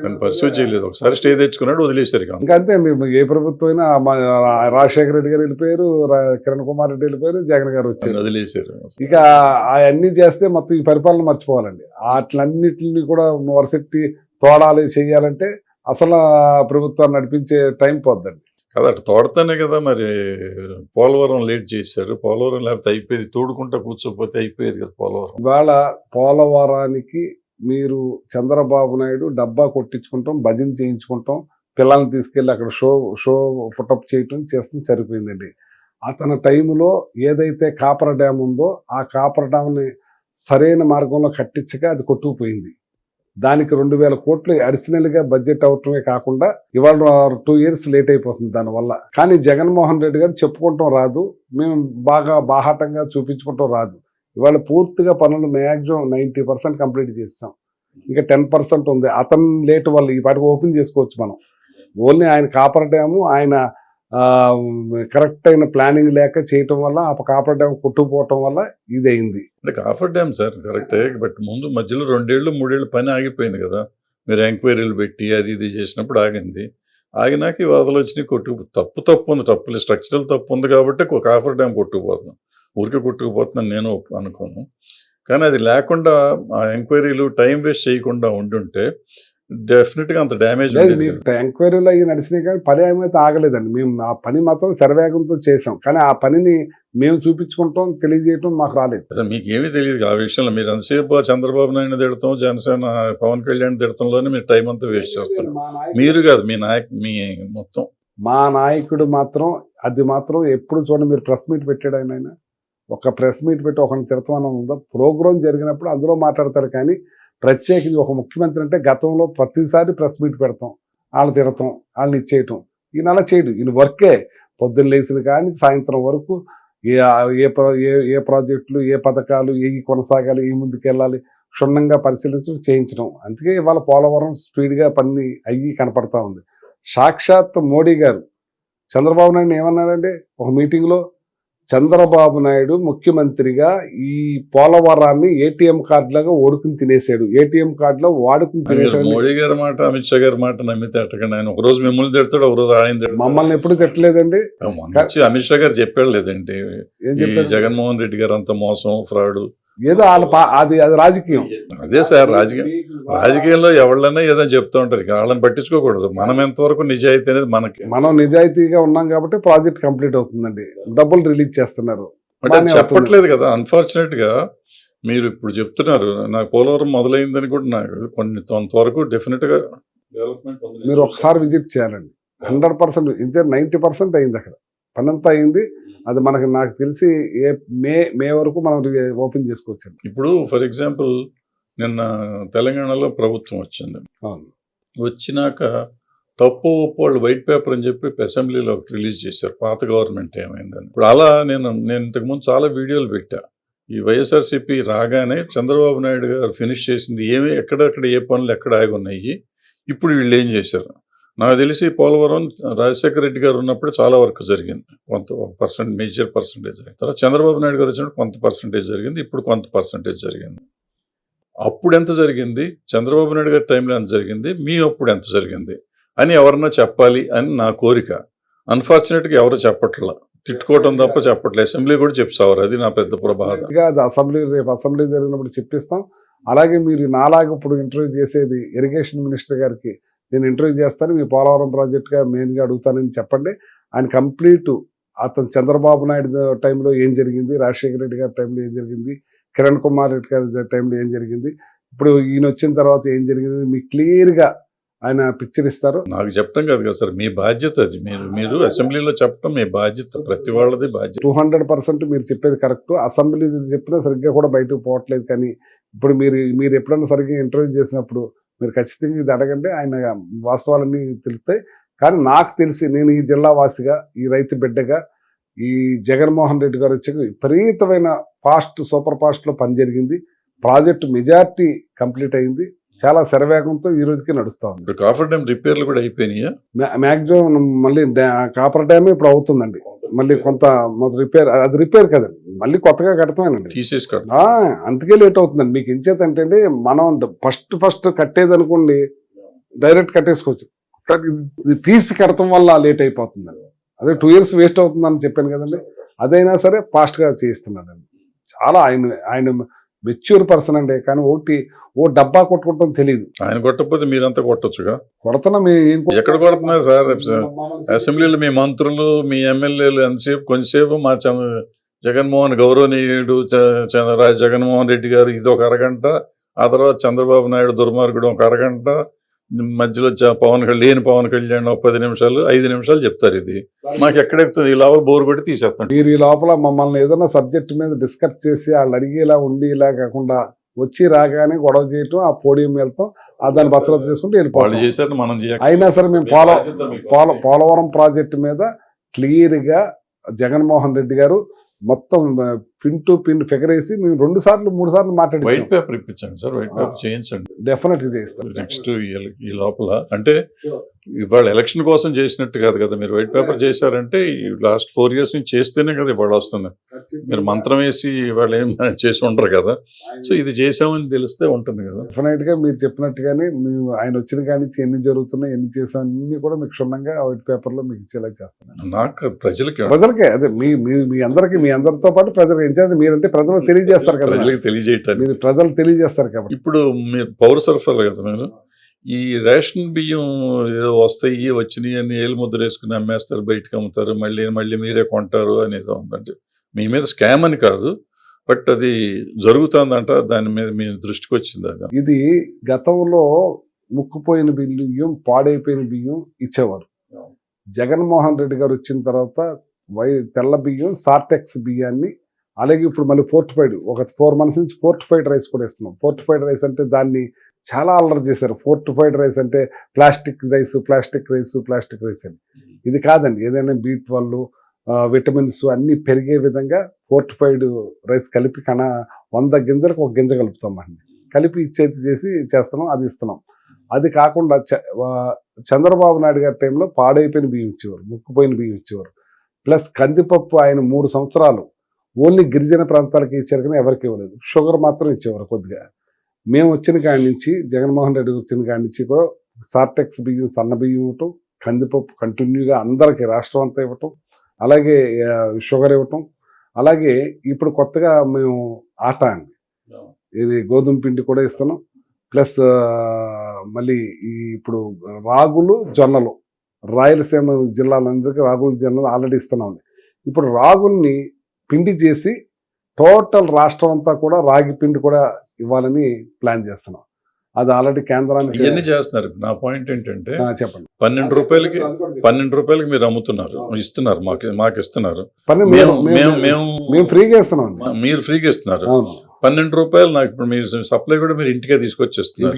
దాన్ని పర్సూ చేయలేదు. ఒకసారి స్టే తెచ్చుకున్నాడు, వదిలేశారు ఇక. ఇంకా అంతే అండి, ఏ ప్రభుత్వం అయినా రాజశేఖర రెడ్డి గారు వెళ్ళిపోయారు, కిరణ్ కుమార్ రెడ్డి వెళ్ళిపోయారు, జగన్ గారు వచ్చారు, వదిలేశారు. ఇక అవన్నీ చేస్తే మొత్తం ఈ పరిపాలన మర్చిపోవాలండి. వాటిలన్నిటిని కూడా వరసెట్టి తోడాలి చెయ్యాలంటే అసలు ప్రభుత్వాన్ని నడిపించే టైం పోద్దండి కదా. అటు తోడతానే కదా మరి పోలవరం లేట్ చేశారు. పోలవరం లేకపోతే అయిపోయేది, తోడుకుంటా కూర్చోపోతే అయిపోయేది కదా పోలవరం. ఇవాళ పోలవరానికి మీరు చంద్రబాబు నాయుడు డబ్బా కొట్టించుకుంటాం, భజన చేయించుకుంటాం, పిల్లల్ని తీసుకెళ్ళి అక్కడ షో పుటప్ చేయటం చేస్తాం సరిపోయిందండి. అతని టైంలో ఏదైతే కాపర్ డ్యామ్ ఉందో ఆ కాపర్ డ్యామ్ని సరైన మార్గంలో కట్టించక అది కొట్టుకుపోయింది. దానికి 2000 కోట్లు అడిషనల్గా బడ్జెట్ అవటమే కాకుండా ఇవాళ 2 years లేట్ అయిపోతుంది దానివల్ల. కానీ జగన్మోహన్ రెడ్డి గారు చెప్పుకుంటాం రాదు, మేము బాగా బాహాటంగా చూపించుకుంటాం రాదు. ఇవాళ పూర్తిగా పనులు మ్యాక్సిమం 90% కంప్లీట్ చేస్తాం, ఇంకా 10% ఉంది. అతను లేట్ వల్ల ఈ పాటికి ఓపెన్ చేసుకోవచ్చు మనం. ఓన్లీ ఆయన కాపర్ డ్యాము ఆయన కరెక్ట్ అయిన ప్లానింగ్ లేక చేయటం వల్ల ఆ కాపర్ డ్యామ్ కొట్టుకుపోవటం వల్ల ఇది అయింది. అంటే కాఫర్ డ్యామ్ సార్ కరెక్టే, బట్ ముందు మధ్యలో 2 ఏళ్ళు 3 ఏళ్ళు పని ఆగిపోయింది కదా. మీరు ఎంక్వైరీలు పెట్టి అది ఇది చేసినప్పుడు ఆగింది. ఆగినాక ఈ వరదలు వచ్చినాయి, తప్పు ఉంది, తప్పులు స్ట్రక్చరల్ తప్పు ఉంది కాబట్టి కాఫర్ డ్యామ్ కొట్టుకుపోతున్నాం. ఊరికే కొట్టుకుపోతున్నాను నేను అనుకోను. కానీ అది లేకుండా ఆ ఎంక్వైరీలు టైం వేస్ట్ చేయకుండా ఉండుంటే డెఫినెట్గా అంత డ్యామేజ్ ఎంక్వైరీలో అవి నడిచినాయి కానీ పని ఏమైతే ఆగలేదండి. మేము ఆ పని మాత్రం శరవేగంతో చేసాం, కానీ ఆ పనిని మేము చూపించుకుంటాం తెలియజేయటం మాకు రాలేదు. మీకు ఏమీ తెలియదు ఆ విషయంలో. మీరు అంతసేపు చంద్రబాబు నాయుడు తిడతాం, జనసేన పవన్ కళ్యాణ్ తిడతంలోనే మీరు టైం అంతా వేస్ట్ చేస్తున్నారు. మీరు కాదు, మీ మొత్తం మా నాయకుడు మాత్రం అది మాత్రం ఎప్పుడు చూడండి, మీరు ప్రెస్ మీట్ పెట్టాడు ఆయన, ఒక ప్రెస్ మీట్ పెట్టి ఒకరిని తిడతామని ఉందా? ప్రోగ్రాం జరిగినప్పుడు అందులో మాట్లాడతారు, కానీ ప్రత్యేకించి ఒక ముఖ్యమంత్రి అంటే గతంలో ప్రతిసారి ప్రెస్ మీట్ పెడతాం, వాళ్ళు తిడతాం, వాళ్ళని ఇచ్చేయటం. ఈయన అలా చేయడు, ఈయన వర్కే పొద్దున్న లేచిన కానీ సాయంత్రం వరకు ఏ ప్రాజెక్టులు, ఏ పథకాలు, ఏ కొనసాగాలి, ఏ ముందుకెళ్ళాలి క్షుణ్ణంగా పరిశీలించడం, చేయించడం. అందుకే ఇవాళ పోలవరం స్పీడ్గా పని అయ్యి కనపడతా ఉంది. సాక్షాత్ మోడీ గారు చంద్రబాబు నాయుడు ఏమన్నారంటే ఒక మీటింగ్లో, చంద్రబాబు నాయుడు ముఖ్యమంత్రిగా ఈ పోలవరాన్ని ఏటీఎం కార్డులాగా ఓడుకుని తినేసాడు, ఏటీఎం కార్డులో వాడుకుని తినేసాడు. మోడీ గారి మాట, అమిత్ షా గారి మాట నమ్మితే అట్టకండి. ఆయన ఒక రోజు మిమ్మల్ని తిడతాడు, ఒక రోజు ఆయన తిడతాడు. మమ్మల్ని ఎప్పుడు తిట్టలేదండి. అమిత్ షా గారు చెప్పాడు లేదండి, జగన్మోహన్ రెడ్డి గారు అంత మోసం, ఫ్రాడ్, ఏదో అది రాజకీయం. అదే సార్ రాజకీయంలో ఎవళ్ళైనా ఏదో చెప్తూ ఉంటారు, వాళ్ళని పట్టించుకోకూడదు. మనం ఎంతవరకు నిజాయితీ అనేది మనం నిజాయితీగా ఉన్నాం కాబట్టి ప్రాజెక్ట్ కంప్లీట్ అవుతుందండి, డబ్బులు రిలీజ్ చేస్తున్నారు. అంటే చెప్పట్లేదు కదా. అన్ఫార్చునేట్ గా మీరు ఇప్పుడు చెప్తున్నారు, నాకు పోలవరం మొదలైందని కూడా నాకు కొంతవరకు డెఫినెట్ గా డెవలప్మెంట్ ఉంది. మీరు ఒకసారి విజిట్ చేయాలండి, 100% ఇంతే 90% అయింది అక్కడ, పని అంతా అయింది. అది నాకు తెలిసి మే వరకు మనం ఓపెన్ చేసుకోవచ్చు. ఇప్పుడు ఫర్ ఎగ్జాంపుల్ నిన్న తెలంగాణలో ప్రభుత్వం వచ్చింది, వచ్చినాక తప్పు ఒప్పు వాళ్ళు వైట్ పేపర్ అని చెప్పి అసెంబ్లీలో రిలీజ్ చేశారు, పాత గవర్నమెంట్ ఏమైందని. ఇప్పుడు అలా నేను ఇంతకుముందు చాలా వీడియోలు పెట్టా. ఈ వైఎస్ఆర్సీపీ రాగానే చంద్రబాబు నాయుడు గారు ఫినిష్ చేసింది ఏమి, ఎక్కడెక్కడ ఏ పనులు ఎక్కడ ఆగి ఉన్నాయి, ఇప్పుడు వీళ్ళు ఏం చేశారు. నాకు తెలిసి పోలవరం రాజశేఖర రెడ్డి గారు ఉన్నప్పుడు చాలా వరకు జరిగింది, కొంత మేజర్ పర్సంటేజ్. తర్వాత చంద్రబాబు నాయుడు గారు వచ్చినప్పుడు కొంత పర్సంటేజ్ జరిగింది, ఇప్పుడు కొంత పర్సంటేజ్ జరిగింది. అప్పుడు ఎంత జరిగింది, చంద్రబాబు నాయుడు గారి టైంలో ఎంత జరిగింది, మీ అప్పుడు ఎంత జరిగింది అని ఎవరన్నా చెప్పాలి అని నా కోరిక. అన్ఫార్చునేట్గా ఎవరు చెప్పట్లా, తిట్టుకోవటం తప్ప చెప్పట్లేదు. అసెంబ్లీ కూడా చెప్తావారు, అది నా పెద్ద బాధ. రేపు అసెంబ్లీ జరిగినప్పుడు చెప్పిస్తాం. అలాగే మీరు నాలాగా ఇప్పుడు ఇంటర్వ్యూ చేసేది ఇరిగేషన్ మినిస్టర్ గారికి నేను ఇంటర్వ్యూ చేస్తాను, మీ పోలవరం ప్రాజెక్టుగా మెయిన్గా అడుగుతానని చెప్పండి. ఆయన కంప్లీట్ అతను చంద్రబాబు నాయుడు టైంలో ఏం జరిగింది, రాజశేఖర రెడ్డి గారి టైంలో ఏం జరిగింది, కిరణ్ కుమార్ రెడ్డి గారి టైంలో ఏం జరిగింది, ఇప్పుడు ఈయన వచ్చిన తర్వాత ఏం జరిగింది, మీకు క్లియర్గా ఆయన పిక్చర్ ఇస్తారు. నాకు చెప్పడం కాదు కదా సార్, మీ బాధ్యత అది. మీరు అసెంబ్లీలో చెప్పడం మీ బాధ్యత, ప్రతి వాళ్ళది బాధ్యత. 200% మీరు చెప్పేది కరెక్ట్. అసెంబ్లీ చెప్పినా సరిగ్గా కూడా బయటకు పోవట్లేదు. కానీ ఇప్పుడు మీరు ఎప్పుడైనా సరిగ్గా ఇంటర్వ్యూ చేసినప్పుడు మీరు ఖచ్చితంగా ఇది అడగండి, ఆయన వాస్తవాలన్నీ తెలుస్తాయి. కానీ నాకు తెలిసి నేను ఈ జిల్లా వాసిగా, ఈ రైతు బిడ్డగా, ఈ జగన్మోహన్ రెడ్డి గారు వచ్చాక విపరీతమైన సూపర్ ఫాస్ట్లో పని జరిగింది. ప్రాజెక్టు మెజార్టీ కంప్లీట్ అయింది. చాలా శరవేగంతో ఈ రోజుకి నడుస్తా ఉంది. ఇప్పుడు కాఫర్ డ్యామ్ రిపేర్లు కూడా అయిపోయినాయా? మ్యాక్సిమం మళ్ళీ కాపర్ డ్యామ్ ఇప్పుడు అవుతుందండి. మళ్ళీ కొంత రిపేర్, అది రిపేర్ కదండి, మళ్ళీ కొత్తగా కడతామేనండి. తీసేసి అందుకే లేట్ అవుతుందండి. మీకు ఎంచేతంటే మనం ఫస్ట్ కట్టేది అనుకోండి డైరెక్ట్ కట్టేసుకోవచ్చు, ఇది తీసి కడతాం వల్ల లేట్ అయిపోతుందండి. అదే 2 years వేస్ట్ అవుతుందని చెప్పాను కదండి. అదైనా సరే ఫాస్ట్గా చేయిస్తున్నాడండి. చాలా ఆయన మెచ్యూర్ పర్సన్ అండి. కానీ ఓ డబ్బా కొట్టుకుంటాం తెలియదు. ఆయన కొట్టకపోతే మీరంతా కొట్టొచ్చుగా. కొడుతున్నా ఎక్కడ కొడుతున్నారు సార్? అసెంబ్లీలో మీ మంత్రులు, మీ ఎమ్మెల్యేలు ఎంతసేపు కొంచెంసేపు మా జగన్మోహన్ గౌరవనీయుడు జగన్మోహన్ రెడ్డి గారు ఇది ఒక అరగంట, ఆ తర్వాత చంద్రబాబు నాయుడు దుర్మార్గుడు ఒక అరగంట, మధ్యలో లేని పవన్ కళ్యాణ్ ఒక 10 నిమిషాలు 5 నిమిషాలు చెప్తారు. ఇది మాకు ఎక్కడెక్కుతుంది? ఈ లోపల బోర్ కొట్టి తీసేస్తాం. మీరు ఈ లోపల మమ్మల్ని ఏదైనా సబ్జెక్ట్ మీద డిస్కస్ చేసి వాళ్ళు అడిగేలా ఉండి ఇలా కాకుండా వచ్చి రాగానే గొడవ చేయటం, ఆ పోడియం వెళ్తాం, దాన్ని భద్రత చేసుకుంటూ వెళ్ళిపోవాలి చేశారు. మనం అయినా సరే మేము పోలవరం ప్రాజెక్టు మీద క్లియర్గా జగన్మోహన్ రెడ్డి గారు మొత్తం పిన్ టు పిన్ ఫిగర్ వేసి మేము 2 సార్లు 3 సార్లు మాట్లాడి వైట్ పేపర్ ఇప్పించండి సార్. వైట్ పేపర్ చేయించండి, డెఫినెట్ గా చేయిస్తాం. నెక్స్ట్ ఈ లోపల అంటే ఇవాళ ఎలక్షన్ కోసం చేసినట్టు కాదు కదా. మీరు వైట్ పేపర్ చేశారంటే లాస్ట్ 4 years నుంచి చేస్తేనే కదా ఇవాళ వస్తుంది. మీరు మంత్రం వేసి ఇవాళ ఏం చేసి ఉండరు కదా. సో ఇది చేసామని తెలిస్తే ఉంటుంది కదా. డెఫినెట్ గా మీరు చెప్పినట్టుగానే మేము ఆయన వచ్చిన కాడి నుంచి ఎన్ని జరుగుతున్నాయి, ఎన్ని చేసాం అన్ని కూడా మీకు క్షుణ్ణంగా వైట్ పేపర్ లో మీకు ఇచ్చేలా చేస్తున్నాను. నాకు ప్రజలకే అదే మీ అందరితో పాటు ప్రజలకు ఎంచేది మీరంటే ప్రజలకు తెలియజేస్తారు కదా. ప్రజలకు తెలియజేయటానికి మీరు ప్రజలు తెలియజేస్తారు కాబట్టి. ఇప్పుడు మీరు పౌర సరఫరాలు కదా, మీరు ఈ రేషన్ బియ్యం ఏదో వస్తాయి వచ్చినాయి అని ఏలు ముద్ర వేసుకుని అమ్మేస్తారు, బయటకు అమ్ముతారు, మళ్ళీ మీరే కొంటారు అనేది ఉందంటే మీ మీద స్కామ్ అని కాదు, బట్ అది జరుగుతుందంట. దాని మీద మీ దృష్టికి వచ్చింది అది? ఇది గతంలో ముక్కుపోయిన బియ్యం, పాడైపోయిన బియ్యం ఇచ్చేవారు. జగన్మోహన్ రెడ్డి గారు వచ్చిన తర్వాత తెల్ల బియ్యం, సార్టెక్స్ బియ్యాన్ని, అలాగే ఇప్పుడు మళ్ళీ ఫోర్టిఫైడ్ ఒక 4 months నుంచి ఫోర్టిఫైడ్ రైస్ కూడా ఇస్తున్నాం. ఫోర్టిఫైడ్ రైస్ అంటే దాన్ని చాలా అల్లరి చేశారు. ఫోర్టిఫైడ్ రైస్ అంటే ప్లాస్టిక్ రైస్ అని. ఇది కాదండి. ఏదైనా B12 విటమిన్స్ అన్నీ పెరిగే విధంగా ఫోర్టిఫైడ్ రైస్ కలిపి 100 గింజలకు 1 గింజ కలుపుతాం అండి. కలిపి చేస్తున్నాం, అది ఇస్తున్నాం. అది కాకుండా చంద్రబాబు నాయుడు గారి టైంలో పాడైపోయిన బియ్యం ఇచ్చేవారు, ముక్కుపోయిన బియ్యం ఇచ్చేవారు. ప్లస్ కందిపప్పు ఆయన 3 సంవత్సరాలు ఓన్లీ గిరిజన ప్రాంతాలకి ఇచ్చారు కానీ ఎవరికి ఇవ్వలేదు. షుగర్ మాత్రం ఇచ్చేవారు కొద్దిగా. మేము వచ్చిన కాడి నుంచి, జగన్మోహన్ రెడ్డి వచ్చిన కాడి నుంచి కూడా సార్టెక్స్ బియ్యం, సన్న బియ్యం ఇవ్వటం, కందిపప్పు కంటిన్యూగా అందరికీ రాష్ట్రం అంతా ఇవ్వటం, అలాగే షుగర్ ఇవ్వటం. అలాగే ఇప్పుడు కొత్తగా మేము ఆటా అండి, ఇది గోధుమ పిండి కూడా ఇస్తున్నాం. ప్లస్ మళ్ళీ ఇప్పుడు రాగులు, జొన్నలు, రాయలసీమ జిల్లాలందరికీ రాగులు, జొన్నలు ఆల్రెడీ ఇస్తున్నాం. ఇప్పుడు రాగుల్ని పిండి చేసి టోటల్ రాష్ట్రం అంతా కూడా రాగి పిండి కూడా ఇవ్వాలని ప్లాన్ చేస్తున్నాం. అది ఆల్రెడీ కేంద్రానికి ఇవన్నీ చేస్తున్నారు. నా పాయింట్ ఏంటంటే చెప్పండి, 12 రూపాయలకి మీరు అమ్ముతున్నారు, ఇస్తున్నారు, మాకు ఇస్తున్నారు, మేము ఫ్రీగా ఇస్తున్నాం. మీరు ఫ్రీగా ఇస్తున్నారు. 12 రూపాయలు నాకు ఇప్పుడు మీరు సప్లై కూడా మీరు ఇంటికే తీసుకొచ్చేస్తున్నారు.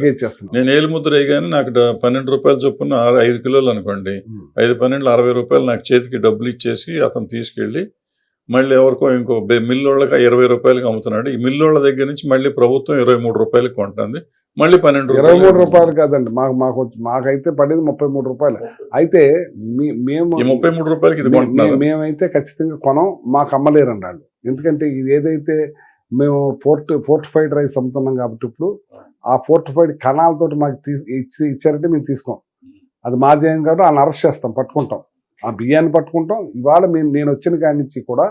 నేను ఏలు ముద్ర వేయగానే నాకు 12 రూపాయలు చొప్పున 5 కిలోలు అనుకోండి, 5 12 60 రూపాయలు నాకు చేతికి డబ్బులు ఇచ్చేసి అతను తీసుకెళ్ళి మళ్ళీ ఎవరికో ఇంకో మిల్లోళ్ళకి 20 రూపాయలకి అమ్ముతున్నాడు. ఈ మిల్లోళ్ళ దగ్గర నుంచి మళ్ళీ ప్రభుత్వం 23 రూపాయలకి కొంటుంది, మళ్ళీ 12 23 రూపాయలు కాదండి, మాకైతే పడేది 33 రూపాయలు. అయితే మేము 33 రూపాయలకి ఇది కొంటున్నాం. మేమైతే ఖచ్చితంగా కొనం, మాకు అమ్మలేరండి వాళ్ళు. ఎందుకంటే ఇది ఏదైతే మేము ఫోర్టిఫైడ్ రైస్ అమ్ముతున్నాం కాబట్టి ఇప్పుడు ఆ ఫోర్టిఫైడ్ కణాలతోటి మాకు ఇచ్చారంటే మేము తీసుకోం. అది మా జయం కాబట్టి వాళ్ళని అరెస్ట్ చేస్తాం, పట్టుకుంటాం, ఆ బియ్యాన్ని పట్టుకుంటాం. ఇవాళ నేను వచ్చిన కాడి నుంచి కూడా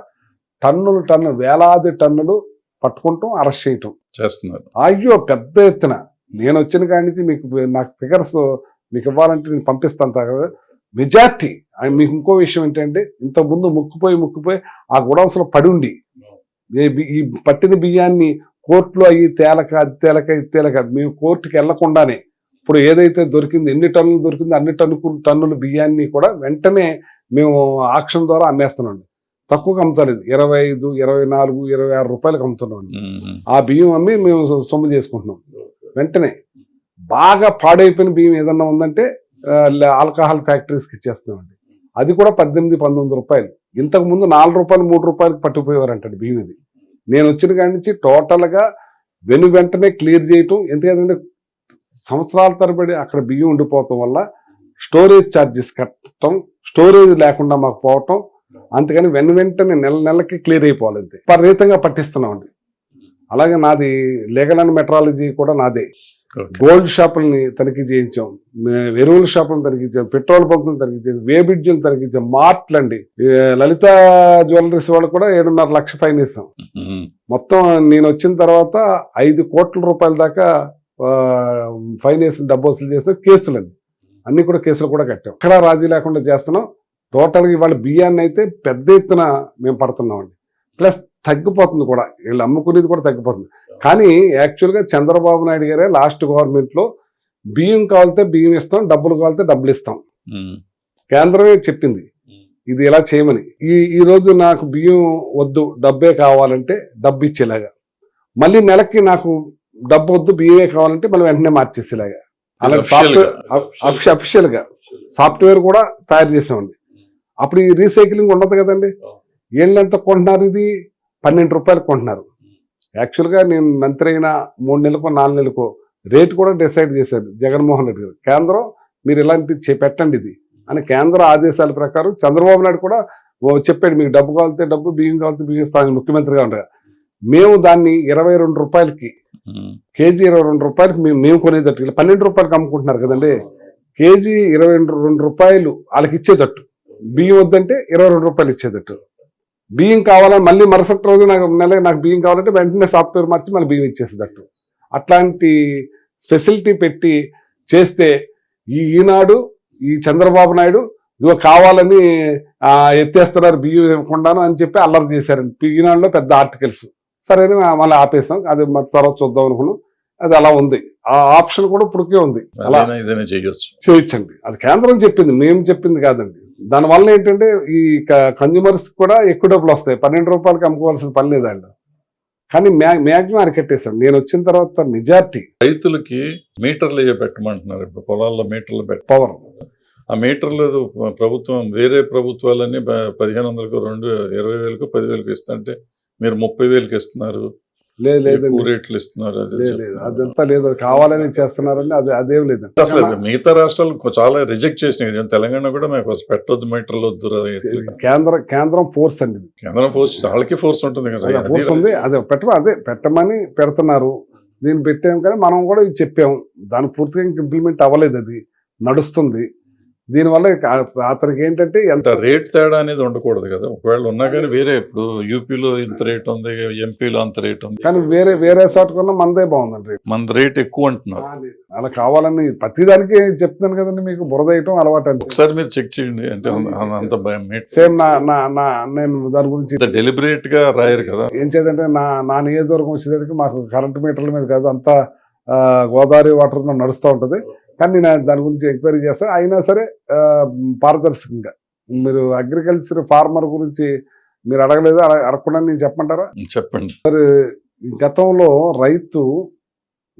వేలాది టన్నులు పట్టుకుంటాం, అరెస్ట్ చేయటం చేస్తున్నారు. అయ్యో పెద్ద ఎత్తున. నేను వచ్చిన కాడి నుంచి నాకు ఫిగర్స్ మీకు ఇవ్వాలంటే నేను పంపిస్తాను కదా. మెజార్టీ మీకు ఇంకో విషయం ఏంటంటే, ఇంతకుముందు ముక్కుపోయి ఆ గుడౌన్స్లో పడి ఉండి ఈ పట్టిన బియ్యాన్ని కోర్టులో అయ్యి తేలక మేము కోర్టుకి వెళ్లకుండానే ఇప్పుడు ఏదైతే దొరికింది, ఎన్ని టన్నులు దొరికిందో అన్ని టన్నుల బియ్యాన్ని కూడా వెంటనే మేము ఆక్షన్ ద్వారా అమ్మేస్తున్నాం. తక్కువగా అమ్ముతలేదు, 25, 24, 26 రూపాయలకు అమ్ముతున్నాం. ఆ బియ్యం అమ్మి మేము సొమ్ము చేసుకుంటున్నాం. వెంటనే బాగా పాడైపోయిన బియ్యం ఏదన్నా ఉందంటే ఆల్కహాల్ ఫ్యాక్టరీస్కి ఇచ్చేస్తున్నామండి. అది కూడా 18, 19 రూపాయలు. ఇంతకు ముందు 4 రూపాయలు 3 రూపాయలకు పట్టుకుపోయేవారంటాడు బియ్యం. ఇది నేను వచ్చిన కాడి నుంచి టోటల్గా వెంటనే క్లియర్ చేయటం. ఎందుకంటే సంవత్సరాల తరబడి అక్కడ బియ్యం ఉండిపోవటం వల్ల స్టోరేజ్ ఛార్జెస్ కట్టడం, స్టోరేజ్ లేకుండా మాకు పోవటం, అంతకని వెంటనే నెలకి క్లియర్ అయిపోవాలి. అంతే విపరీతంగా పట్టిస్తున్నామండి. అలాగే నాది లీగల్ అండ్ మెట్రాలజీ కూడా నాదే. గోల్డ్ షాపుల్ని తనిఖీ చేయించాం, ఎరువుల షాపులను తనిఖించాం, పెట్రోల్ బంకులు తనిఖించాం, వే బ్రిడ్జ్లు తనిఖించాం, మార్ట్లు అండి. లలిత జ్యువెలరీస్ వాళ్ళు కూడా 7.5 లక్షల ఫైన్ వేసాం. మొత్తం నేను వచ్చిన తర్వాత 5 కోట్ల రూపాయల దాకా ఫైన్ వేసి డబ్బు వసూలు చేసాం. కేసులండి, అన్ని కూడా కేసులు కూడా కట్టాం. ఎక్కడా రాజీ లేకుండా చేస్తున్నాం. టోటల్గా ఇవాళ బియ్యాన్ని అయితే పెద్ద ఎత్తున మేము పడుతున్నామండి. ప్లస్ తగ్గిపోతుంది కూడా, వీళ్ళు అమ్ముకునేది కూడా తగ్గిపోతుంది. కానీ యాక్చువల్గా చంద్రబాబు నాయుడు గారే లాస్ట్ గవర్నమెంట్లో బియ్యం కావాలితే బియ్యం ఇస్తాం, డబ్బులు కావాలితే డబ్బులు ఇస్తాం, కేంద్రమే చెప్పింది ఇది ఇలా చేయమని. ఈ రోజు నాకు బియ్యం వద్దు, డబ్బే కావాలంటే డబ్బు ఇచ్చేలాగా, మళ్ళీ నెలకి నాకు డబ్బు వద్దు బియ్యమే కావాలంటే మళ్ళీ వెంటనే మార్చేసేలాగా, అలాగే సాఫ్ట్వేర్ అఫిషియల్గా సాఫ్ట్వేర్ కూడా తయారు చేసామండి. అప్పుడు ఈ రీసైక్లింగ్ ఉండదు కదండి. ఏళ్ళు ఎంత కొంటున్నారు, ఇది 12 రూపాయలు కొంటున్నారు. యాక్చువల్గా నేను మంత్రి అయిన 3 నెలలకో 4 నెలలకో రేటు కూడా డిసైడ్ చేశారు జగన్మోహన్ రెడ్డి గారు. కేంద్రం మీరు ఇలాంటి పెట్టండి ఇది అని కేంద్ర ఆదేశాల ప్రకారం చంద్రబాబు నాయుడు కూడా చెప్పాడు, మీకు డబ్బు కావాలితే డబ్బు, బియ్యం కావాలితే బియ్యం ఇస్తాను ముఖ్యమంత్రిగా ఉండగా. మేము దాన్ని 22 రూపాయలకి కేజీ 22 రూపాయలకి మేము కొనేటట్టు, ఇలా 12 రూపాయలకి అమ్ముకుంటున్నారు కదండి. కేజీ 22 రూపాయలు వాళ్ళకి ఇచ్చేటట్టు, బియ్యం వద్దంటే 22 రూపాయలు ఇచ్చేటట్టు. బియ్యం కావాలని మళ్ళీ మరుసటి రోజు నాకు బియ్యం కావాలంటే వెంటనే సాఫ్ట్వేర్ మార్చి మళ్ళీ బియ్యం ఇచ్చేసేటట్టు, అట్లాంటి స్పెసిలిటీ పెట్టి చేస్తే ఈనాడు ఈ చంద్రబాబు నాయుడు ఇదిగో కావాలని ఎత్తేస్తున్నారు బియ్యం ఇవ్వకుండాను అని చెప్పి అల్లరి చేశారండి. ఈనాడులో పెద్ద ఆర్టికల్స్. సరే మళ్ళీ ఆపేసాం, అది తర్వాత చూద్దాం అనుకున్నాం. అది అలా ఉంది, ఆ ఆప్షన్ కూడా ఇప్పటికే ఉంది. అలా చేయొచ్చండి, అది కేంద్రం చెప్పింది, మేము చెప్పింది కాదండి. దానివల్ల ఏంటంటే ఈ కన్జ్యూమర్స్ కూడా ఎక్కువ డబ్బులు వస్తాయి. 12 రూపాయలకి అమ్ముకోవాల్సిన పని లేదండి. కానీ మ్యాక్సిమం అరికట్టేశాం నేను వచ్చిన తర్వాత. మెజార్టీ రైతులకి మీటర్లు పెట్టమంటున్నారు. ఇప్పుడు పొలాల్లో మీటర్లు పవర్, ఆ మీటర్లు ప్రభుత్వం వేరే ప్రభుత్వాలన్నీ 1500కు 20,000కు 10,000కు ఇస్తుంటే మీరు 30,000కి ఇస్తున్నారు, లేదు రేట్లు ఇస్తున్నారు. అదంతా లేదు, అది కావాలని చేస్తున్నారని అదేం లేదు. అసలు మిగతా రాష్ట్రాలు చాలా రిజెక్ట్ చేసినాయి. తెలంగాణ కూడా మాకు పెట్టొద్దు మీటర్లు వద్దు. కేంద్రం ఫోర్స్ అండి, కేంద్రం ఫోర్స్, వాళ్ళకి ఫోర్స్ ఉంటుంది కదా, ఫోర్స్ ఉంది. అదే పెట్టమని పెడుతున్నారు. దీన్ని పెట్టాము కానీ మనం కూడా చెప్పాము, దాని పూర్తిగా ఇంప్లిమెంట్ అవ్వలేదు, అది నడుస్తుంది. దీనివల్ల అతనికి ఏంటంటే ఎంత రేట్ తేడా అనేది ఉండకూడదు కదా. ఒకవేళ ఉన్నా కానీ వేరే, ఇప్పుడు యూపీలో ఇంత రేట్ ఉంది, ఎంపీలో అంత రేట్ ఉంది, కానీ వేరే చోట కన్నా మనదే బాగుందండి. మన రేట్ ఎక్కువ అంటున్నారు. అలా కావాలని ప్రతిదానికి చెప్తున్నాను కదండి, మీకు బురద వేయటం అలవాటు అండి. ఒకసారి మీరు చెక్ చేయండి. అంటే అంత భయం సేమ్ నేను దాని గురించి డెలిబరేట్ గా రాయరు కదా. ఏం చేద్దంటే నా నియోజకవర్గం వచ్చేసరికి మాకు కరెంటు మీటర్ల మీద కాదు, అంతా గోదావరి వాటర్ నడుస్తూ ఉంటుంది. కానీ నేను దాని గురించి ఎంక్వైరీ చేస్తాను. అయినా సరే పారదర్శకంగా, మీరు అగ్రికల్చర్ ఫార్మర్ గురించి మీరు అడగలేదు, అడగకుండా నేను చెప్పమంటారా? చెప్పండి. మరి గతంలో రైతు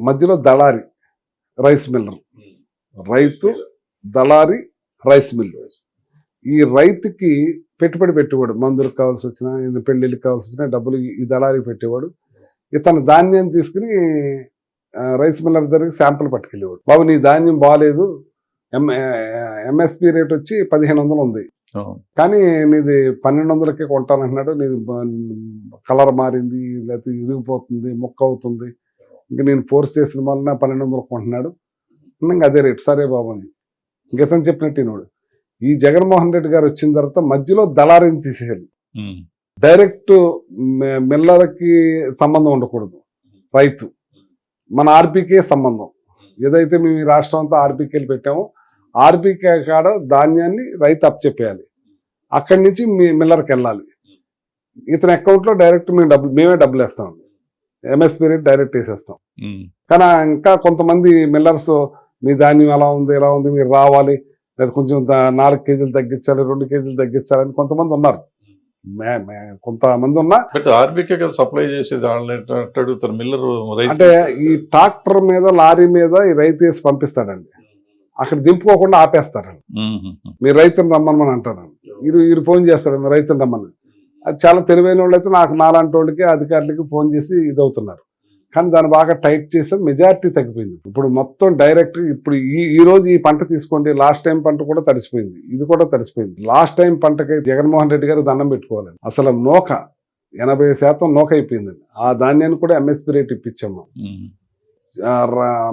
మధ్యలో దళారి రైస్ మిల్లర్, రైతు దళారి రైస్ మిల్లర్. ఈ రైతుకి పెట్టుబడి పెట్టేవాడు, మందులకు కావాల్సి వచ్చినా, పెళ్లిళ్ళకి కావాల్సి వచ్చినా డబ్బులు ఈ దళారికి పెట్టేవాడు. ఇతను ధాన్యాన్ని తీసుకుని రైస్ మిల్లర్ దగ్గరికి శాంపుల్ పట్టుకెళ్ళేవాడు. బాబు నీ ధాన్యం బాగాలేదు, ఎంఎస్పి రేట్ వచ్చి 1500 ఉంది, కానీ నీది 1200కే కొంటానంటున్నాడు, నీది కలర్ మారింది, లేకపోతే ఇరిగిపోతుంది, మొక్క అవుతుంది, ఇంక నేను ఫోర్స్ చేసిన వలన 1200 కొంటున్నాడు, ఇంకా అదే రేటు. సరే బాబు అని ఇంకెతను చెప్పినట్టు ఈనాడు. ఈ జగన్మోహన్ రెడ్డి గారు వచ్చిన తర్వాత మధ్యలో దళారిని తీసేయాలి. డైరెక్ట్ మిల్లర్కి సంబంధం ఉండకూడదు, రైతు మన ఆర్బీకే సంబంధం. ఏదైతే మేము ఈ రాష్ట్రం అంతా ఆర్బీకేలు పెట్టామో ఆర్బీకే కాడ ధాన్యాన్ని రైతు అప్పచెప్పేయాలి, అక్కడి నుంచి మీ మిల్లర్కి వెళ్ళాలి. ఇతని అకౌంట్లో డైరెక్ట్ మేమే డబ్బులు వేస్తాం, ఎంఎస్పీ రేట్ డైరెక్ట్ వేసేస్తాం. కానీ ఇంకా కొంతమంది మిల్లర్స్ మీ ధాన్యం ఎలా ఉంది మీరు రావాలి, లేదా కొంచెం 4 కేజీలు తగ్గించాలి, 2 కేజీలు తగ్గించాలని కొంతమంది ఉన్నారు. కొంతమంది ఉన్నా ఆర్బీకే సప్లై చేసేది అడుగుతారు మిల్లర్. అంటే ఈ ట్రాక్టర్ మీద లారీ మీద ఈ రైతు వేసి పంపిస్తాడండి, అక్కడ దింపుకోకుండా ఆపేస్తారు. మీరు రైతుని రమ్మని అంటారు. వీరు ఫోన్ చేస్తారు, మీరు రైతుని రమ్మని. అది చాలా తెలివైన వాళ్ళు అయితే నాకు నాలాంటి వాళ్ళకి అధికారులకి ఫోన్ చేసి ఇదవుతున్నారు. కానీ దాన్ని బాగా టైట్ చేసాం, మెజారిటీ తగ్గిపోయింది. ఇప్పుడు మొత్తం డైరెక్ట్ ఇప్పుడు ఈ రోజు ఈ పంట తీసుకోండి, లాస్ట్ టైం పంట కూడా తడిసిపోయింది, ఇది కూడా తడిసిపోయింది. లాస్ట్ టైం పంటకి జగన్మోహన్ రెడ్డి గారు దండం పెట్టుకోవాలండి. అసలు నూక 80% నూక అయిపోయిందండి. ఆ ధాన్యాన్ని కూడా ఎంఎస్పీ రేట్ ఇప్పించాము.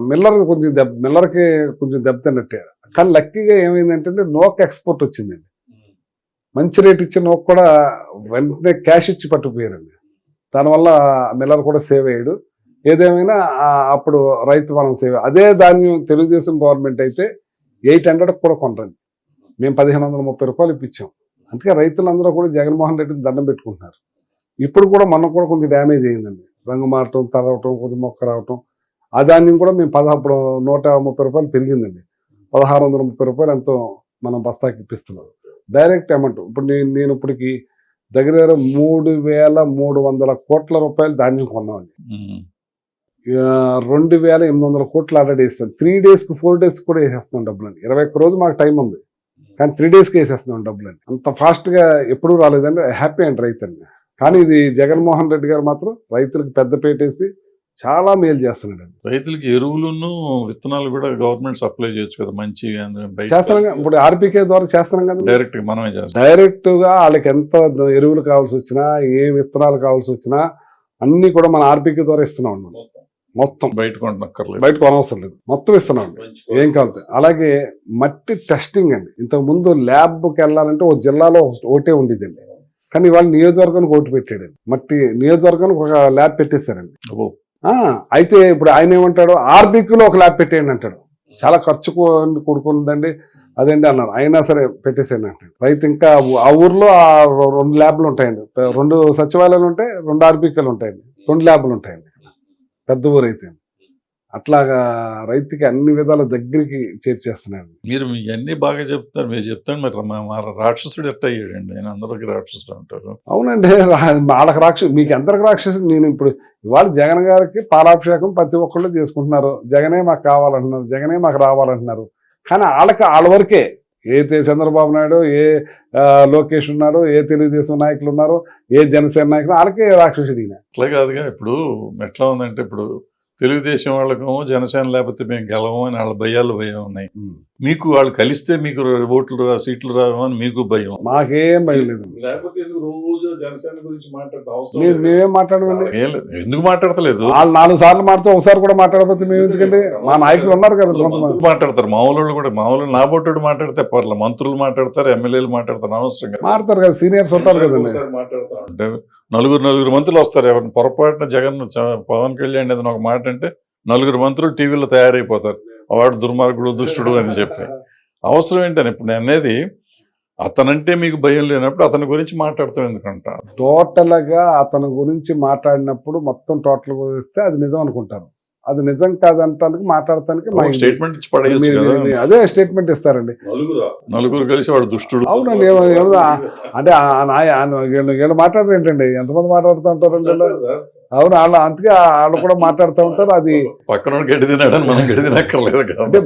మిల్లర్కి కొంచెం దెబ్బతిన్నట్టే. కానీ లక్కీగా ఏమైందంటే నూక ఎక్స్పోర్ట్ వచ్చిందండి. మంచి రేట్ ఇచ్చిన నూక కూడా వెంటనే క్యాష్ ఇచ్చి పట్టుకుపోయారండి. దానివల్ల మిల్లర్ కూడా సేవ్ అయ్యాడు. ఏదేమైనా అప్పుడు రైతు మనం సేవ్. అదే ధాన్యం తెలుగుదేశం గవర్నమెంట్ అయితే 800 కూడా కొనరండి. మేము 1530 రూపాయలు ఇప్పించాం. అందుకే రైతులందరూ కూడా జగన్మోహన్ రెడ్డిని దండం పెట్టుకుంటున్నారు. ఇప్పుడు కూడా మనకు కూడా కొంచెం డ్యామేజ్ అయిందండి. రంగు మారటం, తరవటం, కొంచెం మొక్క రావటం. ఆ ధాన్యం కూడా మేము ఇప్పుడు 130 రూపాయలు పెరిగిందండి. 1630 రూపాయలు ఎంతో మనం బస్తాకి ఇప్పిస్తున్నాం డైరెక్ట్ అమౌంట్. ఇప్పుడు నేను ఇప్పటికి దగ్గర 3300 కోట్ల రూపాయలు ధాన్యం కొన్నామండి. 2800 కోట్లు ఆల్రెడీ వేస్తాం. 3 days 4 days కూడా వేసేస్తున్నాం డబ్బులండి. 21 రోజు మాకు టైం ఉంది, కానీ 3 daysకి వేసేస్తున్నాం డబ్బులండి. అంత ఫాస్ట్గా ఎప్పుడూ రాలేదండి. హ్యాపీ అండి రైతు అండి. కానీ ఇది జగన్మోహన్ రెడ్డి గారు మాత్రం రైతులకు పెద్దపీట వేసి చాలా మేలు చేస్తున్నాడు. రైతులకి ఎరువులను విత్తనాలు కూడా గవర్నమెంట్ సప్లై చేయొచ్చు కదా, మంచి చేస్తున్నాం. ఇప్పుడు ఆర్బీకే ద్వారా చేస్తున్నాం కదా, డైరెక్ట్ మనమే చేస్తాం. డైరెక్ట్ గా వాళ్ళకి ఎంత ఎరువులు కావాల్సి వచ్చినా, ఏ విత్తనాలు కావాల్సి వచ్చినా అన్ని కూడా మన ఆర్బీకే ద్వారా ఇస్తున్నాం. మొత్తం బయట కొనవసరం లేదు, మొత్తం ఇస్తున్నాం ఏం కావాలి. అలాగే మట్టి టెస్టింగ్ అండి. ఇంతకు ముందు ల్యాబ్కి వెళ్ళాలంటే ఒక జిల్లాలో ఒకటే ఉండేదండి, కానీ వాళ్ళు నియోజకవర్గానికి ఒకటి పెట్టాడండి. మట్టి నియోజకవర్గానికి ఒక ల్యాబ్ పెట్టేశారండి. అయితే ఇప్పుడు ఆయన ఏమంటాడు, ఆర్బీక్యూలో ఒక ల్యాబ్ పెట్టేయండి అంటాడు. చాలా ఖర్చు కూడుకుందండి అదేంటి అన్నారు. అయినా సరే పెట్టేసేయండి అంటాడు రైతు. ఇంకా ఆ ఊర్లో 2 ల్యాబ్లు ఉంటాయండి, 2 సచివాలయాలు ఉంటాయి, 2 ఆర్బీక్యూలు ఉంటాయండి, 2 ల్యాబ్లు ఉంటాయండి. పెద్ద ఊరు అయితే అట్లాగా రైతుకి అన్ని విధాల దగ్గరికి చేర్చేస్తున్నాడు. మీరు ఇవన్నీ బాగా చెప్తారు, మీరు చెప్తాను. మరి రాక్షసుడు ఎట్ట అయ్యాడండి? ఆయన అందరికి రాక్షసుడు అంటారు. అవునండి, వాళ్ళకి రాక్షసు, మీకు ఎంతకు రాక్షసు. నేను ఇప్పుడు ఇవాళ జగన్ గారికి పాలాభిషేకం ప్రతి ఒక్కళ్ళు చేసుకుంటున్నారు. జగనే మాకు కావాలంటున్నారు, జగనే మాకు రావాలంటున్నారు. కానీ వాళ్ళ వరకే. ఏ చంద్రబాబు నాయుడు, ఏ లోకేష్ ఉన్నాడు, ఏ తెలుగుదేశం నాయకులు ఉన్నారు, ఏ జనసేన నాయకులు, వాళ్ళకే రాక్షసుడు. అట్లా కాదుగా. ఇప్పుడు ఎట్లా ఉందంటే, ఇప్పుడు తెలుగుదేశం వాళ్ళకేమో జనసేన లేకపోతే మేము గెలవము అని వాళ్ళ భయాలు ఉన్నాయి. మీకు వాళ్ళు కలిస్తే మీకు ఓట్లు సీట్లు రావని మీకు భయం. మాకేం భయం లేదు. లేకపోతే రోజు జనసేన గురించి మేమేం మాట్లాడమండి. ఎందుకు మాట్లాడతలేదు? వాళ్ళు 4 సార్లు మాట్లాడితే ఒకసారి కూడా మాట్లాడకపోతే మేము ఎందుకంటే మా నాయకులు ఉన్నారు కదా, కొంతమంది మాట్లాడతారు. మామూలు కూడా మామూలు నాబోటుడు మాట్లాడితే పర్లేదు, మంత్రులు మాట్లాడతారు, ఎమ్మెల్యేలు మాట్లాడతారు, అనవసరంగా మాట్లాడతారు కదా, సీనియర్స్ ఉంటారు కదండి. మాట్లాడతా ఉంటే నలుగురు మంత్రులు వస్తారు. ఎవరిని పొరపాటున జగన్ పవన్ కళ్యాణ్ ఏదైనా ఒక మాట అంటే 4 మంత్రులు టీవీలో తయారైపోతారు, వాడు దుర్మార్గుడు, దుష్టుడు అని చెప్పి. అవసరం ఏంటని ఇప్పుడు నేను అనేది, అతనంటే మీకు భయం లేనప్పుడు అతని గురించి మాట్లాడతాం ఎందుకంట. టోటల్గా అతని గురించి మాట్లాడినప్పుడు మొత్తం టోటల్ వస్తే అది నిజం అనుకుంటారు. అది నిజం కాదంటానికి మాట్లాడటానికి స్టేట్మెంట్ ఇచ్చి పడేయచ్చు. అదే స్టేట్మెంట్ ఇస్తారండి. నలుగురు కలిసి వాడు దుష్టుడు. అవునండి, అంటే వీళ్ళు మాట్లాడరు ఏంటండి, ఎంతమంది మాట్లాడుతూ ఉంటారండి. అవును, అందుకే వాళ్ళు కూడా మాట్లాడుతూ ఉంటారు. అది పక్కన గడ్డి తినాడని మనం గడ్డి తినక్కర్లేదు. అంటే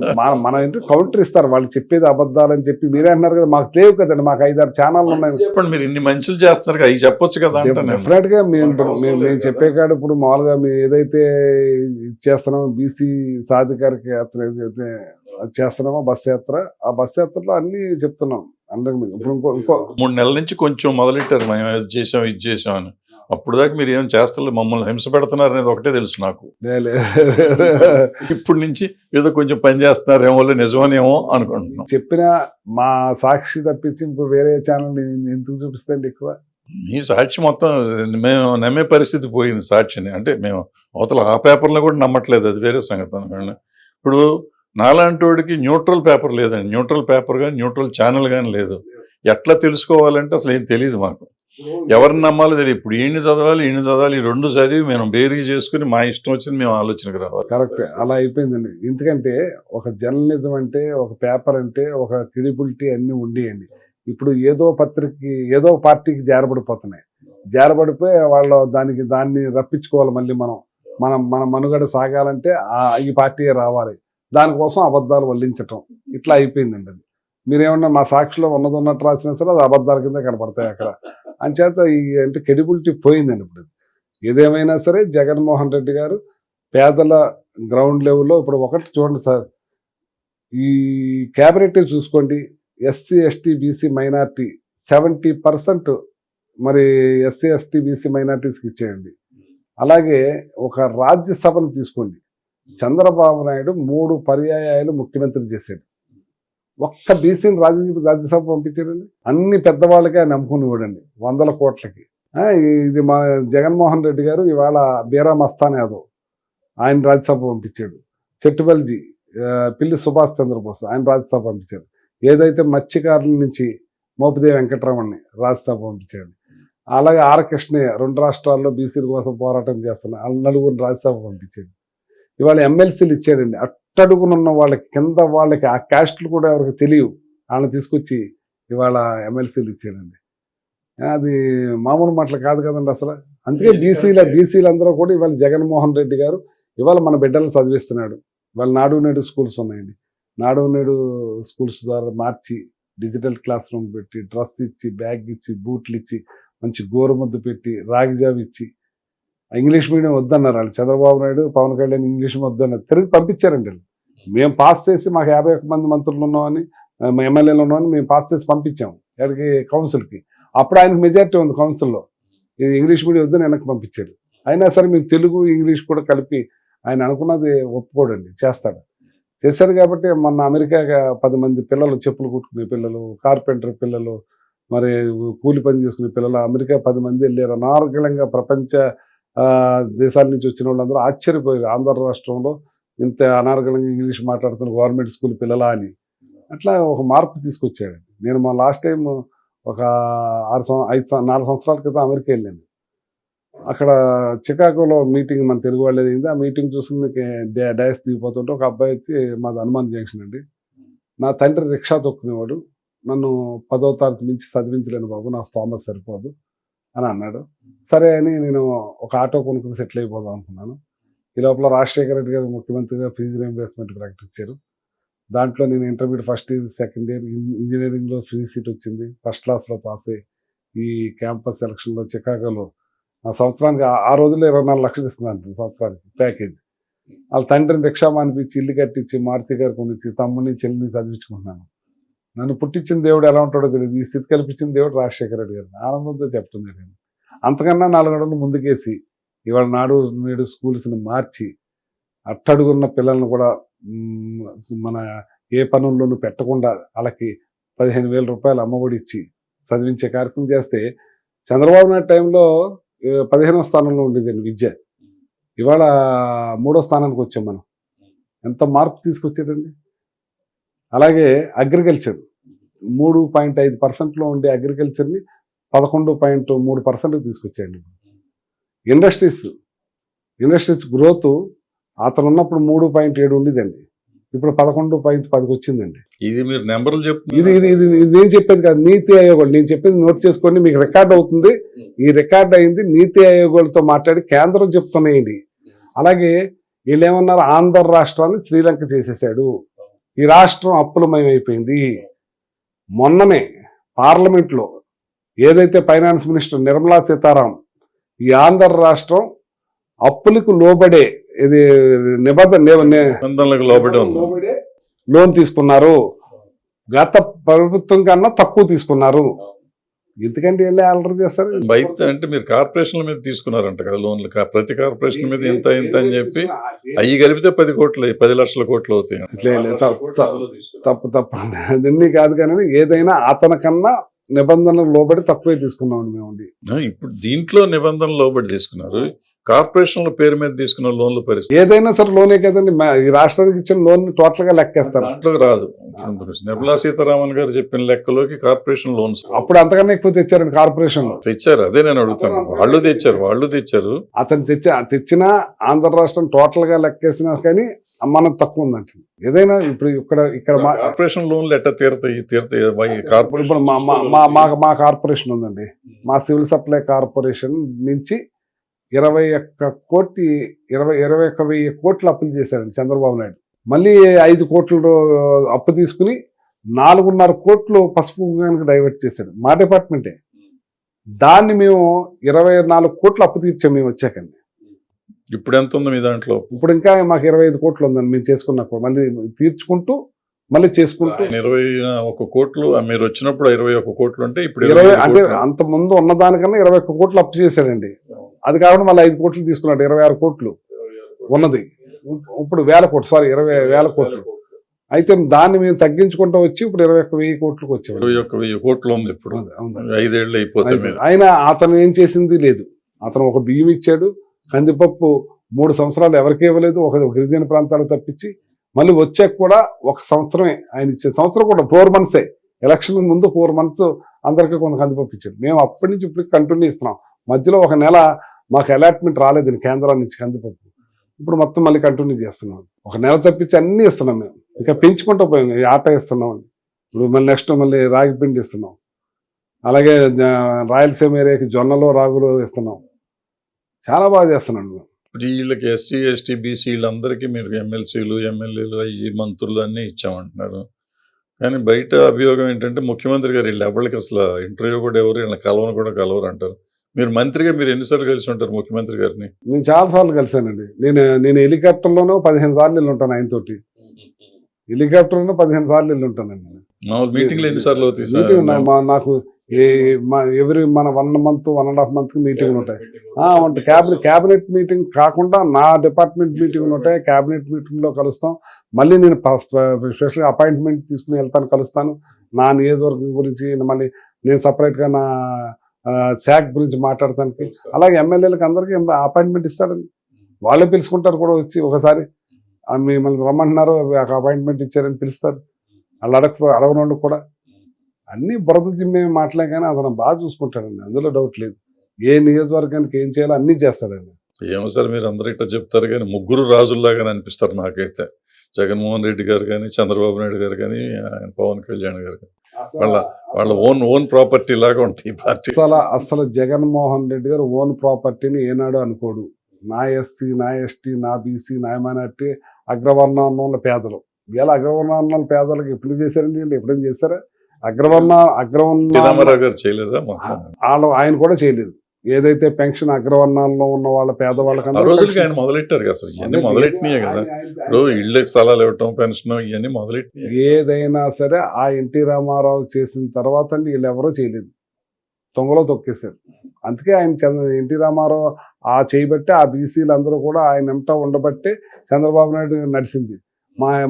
మన ఇంటి కౌంటర్ ఇస్తారు, వాళ్ళు చెప్పేది అబద్ధాలని చెప్పి. మీరే అన్నారు కదా, మాకు లేవు కదండి, మాకు 5-6 ఛానళ్ళు ఉన్నాయి. చెప్పండి, మీరు ఇన్ని మంచులు చేస్తున్నారు, అవి చెప్పొచ్చు కదా. డెఫినెట్ గా మేము చెప్పే కాదు. ఇప్పుడు మామూలుగా మేము ఏదైతే చేస్తున్నామో బీసీ సాధికారిక యాత్ర ఏదైతే చేస్తున్నామో బస్ యాత్ర, ఆ బస్ యాత్రలో అన్ని చెప్తున్నాం అందరికి. ఇప్పుడు ఇంకో 3 నెలల నుంచి కొంచెం మొదలెట్టారు, మేము ఇది చేసాం అని. అప్పుడు దాకా మీరు ఏం చేస్తలేదు, మమ్మల్ని హింస పెడుతున్నారు అనేది ఒకటే తెలుసు నాకు. ఇప్పటి నుంచి ఏదో కొంచెం పని చేస్తున్నారేమో, నిజమనేమో అనుకుంటున్నాం. చెప్పిన మా సాక్షి తప్పించి ఇంకో వేరే ఛానల్ ఎందుకు చూపిస్తాండి ఎక్కువ. మీ సాక్షి మొత్తం మేము నమ్మే పరిస్థితి పోయింది సాక్షిని. అంటే మేము అవతల ఆ పేపర్లో కూడా నమ్మట్లేదు, అది వేరే సంగతి అనుకోండి. ఇప్పుడు నాలాంటి వాడికి న్యూట్రల్ పేపర్ లేదండి, న్యూట్రల్ పేపర్ కానీ న్యూట్రల్ ఛానల్ కానీ లేదు. ఎట్లా తెలుసుకోవాలంటే అసలు ఏం తెలియదు మాకు, ఎవరిని నమ్మాలో తెలియదు. ఇప్పుడు ఈయన చదవాలి ఈ 2 చదివి మేము బేరీ చేసుకుని మా ఇష్టం వచ్చింది మేము ఆలోచనకు రావాలి. కరెక్ట్, అలా అయిపోయిందండి. ఎందుకంటే ఒక జర్నలిజం అంటే, ఒక పేపర్ అంటే ఒక క్రెడిబిలిటీ అన్నీ ఉండేయండి. ఇప్పుడు ఏదో పత్రికకి, ఏదో పార్టీకి జారబడిపోయి వాళ్ళు దాన్ని రప్పించుకోవాలి. మళ్ళీ మన మనుగడ సాగాలంటే ఈ పార్టీయే రావాలి. దానికోసం అబద్ధాలు వల్లించటం ఇట్లా అయిపోయిందండి అది. మీరేమన్నా మా సాక్షిలో ఉన్నట్టు రాసినా సరే అది అబద్ధాల కింద కనపడతాయి అక్కడ. అంచేత ఈ అంటే క్రెడిబిలిటీ పోయిందండి ఇప్పుడు. ఏదేమైనా సరే జగన్మోహన్ రెడ్డి గారు పేదల గ్రౌండ్ లెవెల్లో ఇప్పుడు ఒకటి చూడండి సార్, ఈ క్యాబినెట్ చూసుకోండి, ఎస్సీ ఎస్టీ బీసీ మైనార్టీ 70% మరి ఎస్సీ ఎస్టీ బీసీ మైనార్టీస్కి ఇచ్చేయండి. అలాగే ఒక రాజ్యసభను తీసుకోండి, చంద్రబాబు నాయుడు 3 పర్యాయాలు ముఖ్యమంత్రి చేశాడు. ఒక్క బీసీని రాజ్యసభ పంపించాడండి. అన్ని పెద్దవాళ్ళకే నమ్ముకుని ఇవ్వడండి 100 కోట్లకి. ఇది మా జగన్మోహన్ రెడ్డి గారు ఇవాళ బీరా మస్తాన్ యాదవ్ ఆయన రాజ్యసభ పంపించాడు. చెట్టుబల్జీ పిల్లి సుభాష్ చంద్రబోస్ ఆయన రాజ్యసభ పంపించాడు. ఏదైతే మత్స్యకారుల నుంచి మోపిదేవి వెంకటరమణ్ని రాజ్యసభ పంపించాడు. అలాగే ఆర్ కృష్ణయ్య 2 రాష్ట్రాల్లో బీసీల కోసం పోరాటం చేస్తున్న 4 రాజ్యసభ పంపించాడు. ఇవాళ ఎమ్మెల్సీలు ఇచ్చాడండి. అట్టడుగునున్న వాళ్ళకి, కింద వాళ్ళకి, ఆ క్యాస్టులు కూడా ఎవరికి తెలియవు, వాళ్ళని తీసుకొచ్చి ఇవాళ ఎమ్మెల్సీలు ఇచ్చాడండి. అది మామూలు మాటలు కాదు కదండి అసలు. అందుకే బీసీలందరూ కూడా ఇవాళ జగన్మోహన్ రెడ్డి గారు ఇవాళ మన బిడ్డలను చదివిస్తున్నాడు. ఇవాళ నాడు నేడు స్కూల్స్ ఉన్నాయండి. నాడు నేడు స్కూల్స్ ద్వారా మార్చి డిజిటల్ క్లాస్ రూమ్ పెట్టి, డ్రెస్ ఇచ్చి, బ్యాగ్ ఇచ్చి, బూట్లు ఇచ్చి, మంచి గోరుముద్దు పెట్టి, రాగి జాబ్ ఇచ్చి, ఇంగ్లీష్ మీడియం వద్దన్నారు వాళ్ళు. చంద్రబాబు నాయుడు, పవన్ కళ్యాణ్ ఇంగ్లీష్ వద్దన్నారు, తిరిగి పంపించారండి వాళ్ళు. మేము పాస్ చేసి మాకు 51 మంది మంత్రులు ఉన్నామని, ఎమ్మెల్యేలు ఉన్నామని మేము పాస్ చేసి పంపించాము ఎక్కడికి, కౌన్సిల్కి. అప్పుడు ఆయనకు మెజారిటీ ఉంది కౌన్సిల్లో. ఇది ఇంగ్లీష్ మీడియం వద్దని వెనక్కి పంపించాడు. అయినా సరే మేము తెలుగు ఇంగ్లీష్ కూడా కలిపి ఆయన అనుకున్నది ఒప్పుకోడండి, చేస్తాడు. చేశారు కాబట్టి మొన్న అమెరికాగా 10 మంది పిల్లలు, చెప్పులు కుట్టుకునే పిల్లలు, కార్పెంటర్ పిల్లలు, మరి కూలి పని చేసుకునే పిల్లలు అమెరికా 10 మంది వెళ్ళారు. అనార్గళంగా ప్రపంచ దేశాల నుంచి వచ్చిన వాళ్ళందరూ ఆశ్చర్యపోయారు, ఆంధ్ర రాష్ట్రంలో ఇంత అనార్గళంగా ఇంగ్లీష్ మాట్లాడుతున్న గవర్నమెంట్ స్కూల్ పిల్లలా అని. అట్లా ఒక మార్పు తీసుకొచ్చాడు. నేను మా లాస్ట్ టైం ఒక 4 సంవత్సరాల క్రితం అమెరికా వెళ్ళాను. అక్కడ చికాగోలో మీటింగ్ మన తెలుగు వాళ్ళది అయింది. ఆ మీటింగ్ చూసుకుని డయాస్ దిగిపోతుంటే ఒక అబ్బాయి వచ్చి, మాది హనుమాన్ జంక్షన్ అండి, నా తండ్రి రిక్షా తొక్కునేవాడు, నన్ను 10వ తరగతి మించి చదివించలేను బాబు, నా స్తోమత సరిపోదు అని అన్నాడు. సరే అని నేను ఒక ఆటో కొనుక్కుని సెటిల్ అయిపోదాం అనుకున్నాను. ఈ లోపల రాజశేఖర రెడ్డి గారు ముఖ్యమంత్రిగా ఫీజు రీయింబర్స్మెంట్ ప్రకటించారు. దాంట్లో నేను intermediate first year, second year ఇంజనీరింగ్లో ఫ్రీ సీట్ వచ్చింది. ఫస్ట్ క్లాస్లో పాస్ అయ్యి ఈ క్యాంపస్ సెలక్షన్లో చికాగోలో ఆ సంవత్సరానికి ఆ రోజుల్లో 24 లక్షలు ఇస్తున్నాను సంవత్సరానికి ప్యాకేజ్. వాళ్ళ తండ్రిని రిక్షా మానిపించి, ఇల్లు కట్టించి, మారుతి గారు కొనిచ్చి, తమ్ముని చెల్లిని చదివించుకుంటున్నాను. నన్ను పుట్టించిన దేవుడు ఎలా ఉంటాడో తెలియదు, ఈ స్థితి కల్పించిన దేవుడు రాజశేఖర రెడ్డి గారు. ఆనందంతో చెప్తుంది నేను. అంతకన్నా 4 అడుగులు ముందుకేసి ఇవాళ నాడు నేడు స్కూల్స్ని మార్చి, అట్టడుగున్న పిల్లలను కూడా మన ఏ పనుల్లోనూ పెట్టకుండా వాళ్ళకి 15,000 రూపాయలు అమ్మఒడి ఇచ్చి చదివించే కార్యక్రమం చేస్తే, చంద్రబాబు నాయుడు టైంలో 15వ స్థానంలో ఉండేదండి విద్య. ఇవాళ 3వ స్థానానికి వచ్చాం మనం. ఎంత మార్పు తీసుకొచ్చాడండి. అలాగే అగ్రికల్చర్ 3.5%లో ఉండే అగ్రికల్చర్ని 11.3% తీసుకొచ్చాడు. ఇండస్ట్రీస్ గ్రోత్ అతను ఉన్నప్పుడు 3.7 ఉండేదండి, ఇప్పుడు 11.10కి వచ్చిందండి. ఇది మీరు నెంబర్లు ఇది నేను చెప్పేది కాదు, నీతి ఆయోగ్. నేను చెప్పేది నోట్ చేసుకోండి, మీకు రికార్డ్ అవుతుంది. ఈ రికార్డ్ అయింది నీతి ఆయోగులతో మాట్లాడి కేంద్రం చెప్తున్నాయండి. అలాగే వీళ్ళు ఏమన్నారు, ఆంధ్ర రాష్ట్రాన్ని శ్రీలంక చేసేసాడు, ఈ రాష్ట్రం అప్పులమయమైపోయింది. మొన్ననే పార్లమెంట్లో ఏదైతే ఫైనాన్స్ మినిస్టర్ నిర్మలా సీతారాం ఈ ఆంధ్ర రాష్ట్రం అప్పులకు లోబడే ఇది నిబంధనలకు లోబడే లోన్ తీసుకున్నారు, గత ప్రభుత్వం కన్నా తక్కువ తీసుకున్నారు. ఎందుకంటే వెళ్ళి ఆర్డర్ చేస్తారు. బయట అంటే మీరు కార్పొరేషన్ల మీద తీసుకున్నారంట కదా లోన్లు, ప్రతి కార్పొరేషన్ మీద ఇంత అని చెప్పి అవి కలిపితే 10 లక్షల కోట్లు అవుతాయి. తప్పు అదన్నీ కాదు, కానీ ఏదైనా అతనికన్నా నిబంధనలు లోబడి తక్కువే తీసుకున్నామండి మేము. ఇప్పుడు దీంట్లో నిబంధనలు లోబడి తీసుకున్నారు, కార్పొరేషన్ల పేరు మీద తీసుకున్న లోన్ల పరిస్థితి ఏదైనా సరే లోనే కదండి. ఈ రాష్ట్రానికి ఇచ్చిన లోన్ టోటల్ గా లెక్కేస్తారు, దాంట్లో రాదు. నిర్మలా సీతారామన్ గారు చెప్పిన లెక్కలోకి కార్పొరేషన్ లోన్స్ అప్పుడు అంతకన్నా ఎక్కువ తెచ్చారండి. కార్పొరేషన్ లో తెచ్చారు, అదే నేను అడుగుతాను. వాళ్ళు తెచ్చారు అతను తెచ్చిన ఆంధ్ర రాష్ట్రం టోటల్ గా లెక్కేసినా కానీ మనం తక్కువ ఉందండి. ఏదైనా ఇప్పుడు ఇక్కడ కార్పొరేషన్ లోన్లు ఎట్లా తీరుతాయి. ఇప్పుడు మా కార్పొరేషన్ ఉందండి, మా సివిల్ సప్లై కార్పొరేషన్ నుంచి 21 కోట్లు అప్పులు చేశారండి చంద్రబాబు నాయుడు. మళ్ళీ 5 కోట్లు అప్పు తీసుకుని 4.5 కోట్లు పసుపు కుంకానికి డైవర్ట్ చేశాడు మా డిపార్ట్మెంటే. దాన్ని మేము 24 కోట్లు అప్పు తీర్చాం మేము వచ్చాకండి. ఇప్పుడు ఎంత ఉంది మీ దాంట్లో? ఇప్పుడు ఇంకా మాకు 25 కోట్లు ఉందండి మేము చేసుకున్నప్పుడు, మళ్ళీ తీర్చుకుంటూ మళ్ళీ చేసుకుంటూ 21 కోట్లు మీరు వచ్చినప్పుడు 21 కోట్లు అంటే ఇప్పుడు 20 అంటే అంత ముందు ఉన్న దానికన్నా 21 కోట్లు అప్పు చేశాడండి. అది కాకుండా మళ్ళీ 5 కోట్లు తీసుకున్నాడు, 26 కోట్లు ఉన్నది. ఇప్పుడు 20,000 కోట్లు. అయితే దాన్ని మేము తగ్గించుకుంటూ వచ్చి ఇప్పుడు 21,000 కోట్లకు వచ్చాము. 21,000 కోట్లు ఉంది ఇప్పుడు. 5 ఏళ్ళు అయిపోతుంది. ఆయన అతను ఏం చేసింది లేదు. అతను ఒక బియ్యం ఇచ్చాడు, కందిపప్పు 3 సంవత్సరాలు ఎవరికి ఇవ్వలేదు, ఒక గిరిజన ప్రాంతాలకు తప్పించి. మళ్ళీ వచ్చాక కూడా 1 సంవత్సరమే ఆయన ఇచ్చే సంవత్సరం కూడా 4 మంత్సే. ఎలక్షన్ ముందు 4 మంత్స్ అందరికీ కొంత కందిపప్పు ఇచ్చాడు. మేము అప్పటి నుంచి ఇప్పటికి కంటిన్యూ ఇస్తున్నాం. మధ్యలో 1 నెల మాకు అలాట్మెంట్ రాలేదండి కేంద్రాల నుంచి కందిపప్పు. ఇప్పుడు మొత్తం మళ్ళీ కంటిన్యూ చేస్తున్నాం. 1 నెల తప్పించి అన్నీ ఇస్తున్నాం మేము. ఇంకా పెంచుకుంటూ పోయాం. ఆట ఇస్తున్నాం అండి. ఇప్పుడు మళ్ళీ నెక్స్ట్ మళ్ళీ రాగి పిండి ఇస్తున్నాం. అలాగే రాయలసీమ ఏరియాకి జొన్నలు రాగులు ఇస్తున్నాం. చాలా బాగా చేస్తున్నాం మేము. ఇప్పుడు వీళ్ళకి ఎస్సీ ఎస్టీ బీసీ వీళ్ళందరికీ మీరు ఎమ్మెల్సీలు ఎమ్మెల్యేలు అయ్యి మంత్రులు అన్నీ ఇచ్చామంటున్నారు. కానీ బయట అభియోగం ఏంటంటే ముఖ్యమంత్రి గారు వీళ్ళు ఎవరికి అసలు ఇంటర్వ్యూ కూడా ఎవరు వీళ్ళని కలవరు అంటారు. మీరు మంత్రిగా మీరు ఎన్నిసార్లు కలిసి ఉంటారు ముఖ్యమంత్రి గారిని? నేను చాలాసార్లు కలిసానండి. నేను హెలికాప్టర్లోనూ 15 సార్లు వెళ్ళి ఉంటాను ఆయనతోటి. హెలికాప్టర్లో 15 సార్లు వెళ్ళి ఉంటానండి. మామూలు మీటింగ్లు ఎన్నిసార్లు అవుతాయి? నాకు మన 1 month 1.5 month మీటింగ్లు ఉంటాయి. క్యాబినెట్ మీటింగ్ కాకుండా నా డిపార్ట్మెంట్ మీటింగ్లు ఉంటాయి. క్యాబినెట్ మీటింగ్లో కలుస్తాం. మళ్ళీ నేను స్పెషల్ అపాయింట్మెంట్ తీసుకుని వెళ్తాను, కలుస్తాను. నా నియోజకవర్గం గురించి మళ్ళీ నేను సపరేట్గా నా శాఖ గురించి మాట్లాడటానికి. అలాగే ఎమ్మెల్యేలకు అందరికీ అపాయింట్మెంట్ ఇస్తారండి. వాళ్ళే పిలుచుకుంటారు కూడా వచ్చి. ఒకసారి మిమ్మల్ని రమ్మంటున్నారు, అపాయింట్మెంట్ ఇచ్చారని పిలుస్తారు. వాళ్ళు అడగనోళ్ళు కూడా. అన్నీ బురద జిమ్మే మాటలే కానీ అతను బాగా చూసుకుంటాడండి, అందులో డౌట్ లేదు. ఏ నియోజకవర్గానికి ఏం చేయాలో అన్నీ చేస్తాడండి. ఏమో సార్ మీరు అందరూ ఇట్లా చెప్తారు కానీ ముగ్గురు రాజుల్లాగానే అనిపిస్తారు నాకైతే. జగన్మోహన్ రెడ్డి గారు కానీ, చంద్రబాబు నాయుడు గారు కానీ, పవన్ కళ్యాణ్ గారు కానీ వాళ్ళ ఓన్ ప్రాపర్టీ లాగా ఉంటాయి పార్టీ. అసలు జగన్మోహన్ రెడ్డి గారు ఓన్ ప్రాపర్టీని ఏనాడు అనుకోడు. నా ఎస్సీ, నా ఎస్టీ, నా బీసీ, నా మైనార్టీ, అగ్రవర్ణాల పేదలు. ఇలా అగ్రవర్ణాల పేదలకు ఎప్పుడు చేశారండి? వీళ్ళు ఎప్పుడైనా చేశారా? రామారావు గారు చేయలేదా? ఆయన కూడా చేయలేదు. ఏదైతే పెన్షన్ అగ్రవర్ణాల్లో ఉన్న వాళ్ళ పేదవాళ్ళకన్నా ఆయన మొదలెట్టారు కదా సార్. ఇవన్నీ మొదలెట్టినాయే కదా. ఇప్పుడు ఇళ్ళకి స్థలాలు ఇవ్వటం, పెన్షన్, ఇవన్నీ మొదలెట్టినాయి. ఏదైనా సరే ఆ ఎన్టీ రామారావు చేసిన తర్వాత అండి వీళ్ళు ఎవరో చేయలేదు. తొంగలో తొక్కేశారు. అందుకే ఆయన ఎన్టీ రామారావు చేయబట్టే ఆ బీసీలు అందరూ కూడా ఆయన ఎంట ఉండబట్టే చంద్రబాబు నాయుడు నడిచింది.